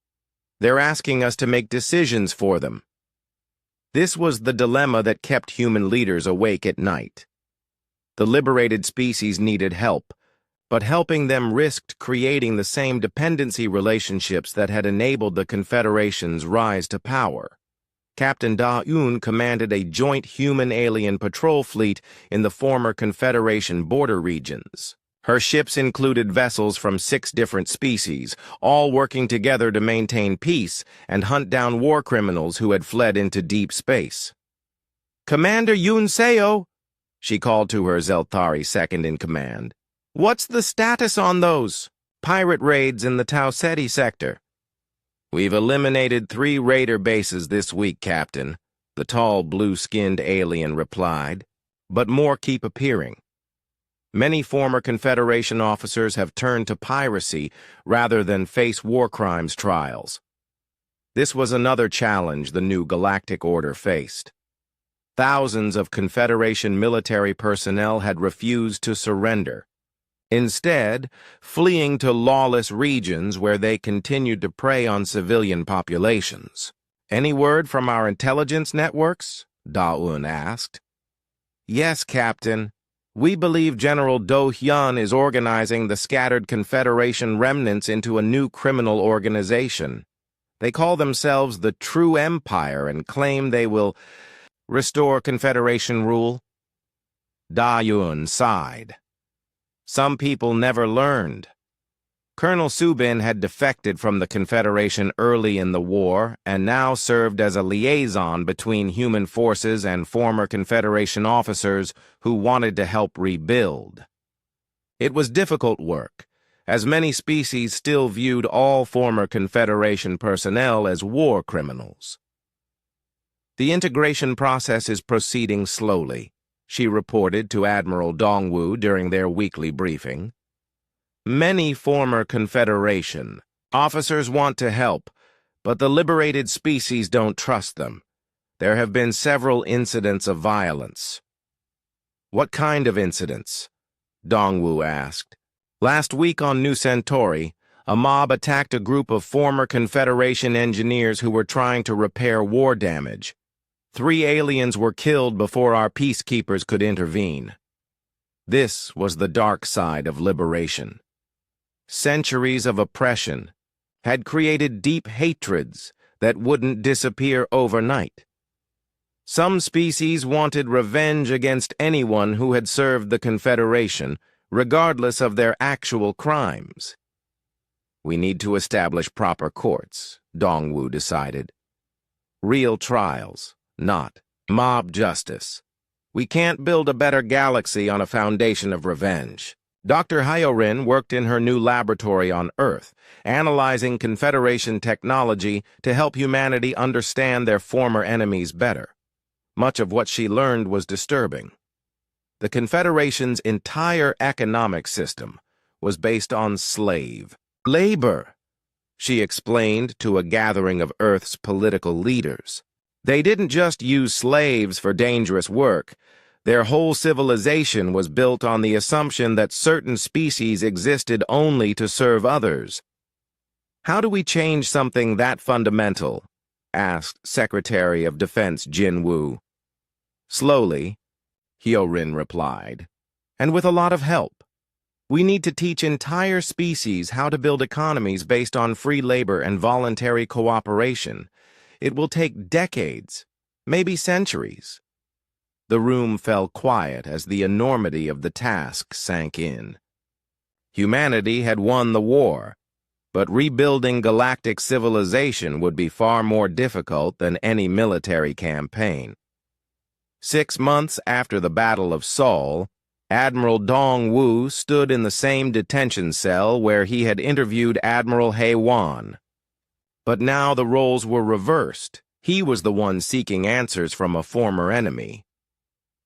They're asking us to make decisions for them. This was the dilemma that kept human leaders awake at night. The liberated species needed help, but helping them risked creating the same dependency relationships that had enabled the Confederation's rise to power. Captain Da-Eun commanded a joint human-alien patrol fleet in the former Confederation border regions. Her ships included vessels from 6 different species, all working together to maintain peace and hunt down war criminals who had fled into deep space. Commander Yunseo, she called to her Zelthari second-in-command. What's the status on those pirate raids in the Tau Ceti sector? We've eliminated 3 raider bases this week, Captain, the tall, blue-skinned alien replied, but more keep appearing. Many former Confederation officers have turned to piracy rather than face war crimes trials. This was another challenge the new Galactic Order faced. Thousands of Confederation military personnel had refused to surrender, instead fleeing to lawless regions where they continued to prey on civilian populations. Any word from our intelligence networks? Da-Un asked. Yes, Captain. We believe General Do-Hyun is organizing the scattered Confederation remnants into a new criminal organization. They call themselves the True Empire and claim they will restore Confederation rule. Da-Un sighed. Some people never learned. Colonel Subin had defected from the Confederation early in the war and now served as a liaison between human forces and former Confederation officers who wanted to help rebuild. It was difficult work, as many species still viewed all former Confederation personnel as war criminals. The integration process is proceeding slowly, she reported to Admiral Dongwu during their weekly briefing. Many former Confederation officers want to help, but the liberated species don't trust them. There have been several incidents of violence. What kind of incidents? Dongwu asked. Last week on New Centauri, a mob attacked a group of former Confederation engineers who were trying to repair war damage. 3 aliens were killed before our peacekeepers could intervene. This was the dark side of liberation. Centuries of oppression had created deep hatreds that wouldn't disappear overnight. Some species wanted revenge against anyone who had served the Confederation, regardless of their actual crimes. We need to establish proper courts, Dongwu decided. Real trials, not mob justice. We can't build a better galaxy on a foundation of revenge. Dr. Hyorin worked in her new laboratory on Earth, analyzing Confederation technology to help humanity understand their former enemies better. Much of what she learned was disturbing. The Confederation's entire economic system was based on slave labor, she explained to a gathering of Earth's political leaders. They didn't just use slaves for dangerous work. Their whole civilization was built on the assumption that certain species existed only to serve others. How do we change something that fundamental? Asked Secretary of Defense Jin Woo. Slowly, Hyorin replied, and with a lot of help. We need to teach entire species how to build economies based on free labor and voluntary cooperation. It will take decades, maybe centuries. The room fell quiet as the enormity of the task sank in. Humanity had won the war, but rebuilding galactic civilization would be far more difficult than any military campaign. 6 months after the Battle of Seoul, Admiral Dongwu stood in the same detention cell where he had interviewed Admiral Haewon. But now the roles were reversed. He was the one seeking answers from a former enemy.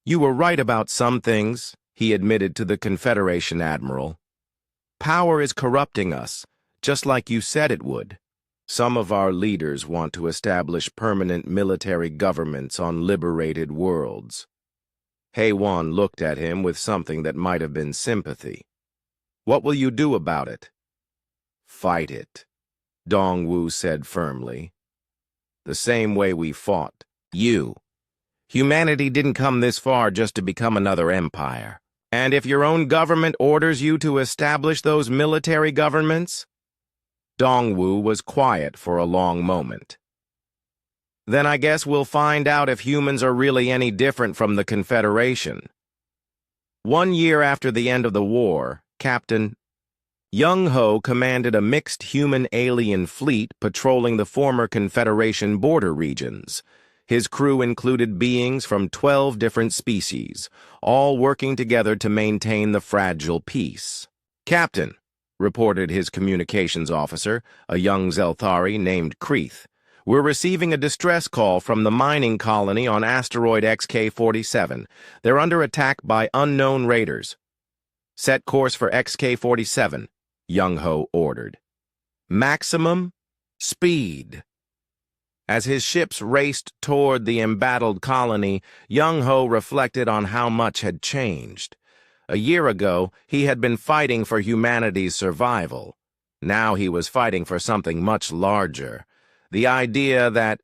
You were right about some things, he admitted to the Confederation admiral. Power is corrupting us, just like you said it would. Some of our leaders want to establish permanent military governments on liberated worlds. Haewon looked at him with something that might have been sympathy. What will you do about it? Fight it, Dongwu said firmly. The same way we fought. You. Humanity didn't come this far just to become another empire. And if your own government orders you to establish those military governments? Dongwu was quiet for a long moment. Then I guess we'll find out if humans are really any different from the Confederation. 1 year after the end of the war, Captain Young-Ho commanded a mixed human-alien fleet patrolling the former Confederation border regions. His crew included beings from 12 different species, all working together to maintain the fragile peace. "Captain," reported his communications officer, a young Zelthari named Kreeth, "we're receiving a distress call from the mining colony on asteroid XK-47. They're under attack by unknown raiders." "Set course for XK-47, Young-Ho ordered. "Maximum speed." As his ships raced toward the embattled colony, Young-Ho reflected on how much had changed. A year ago, he had been fighting for humanity's survival. Now he was fighting for something much larger. The idea that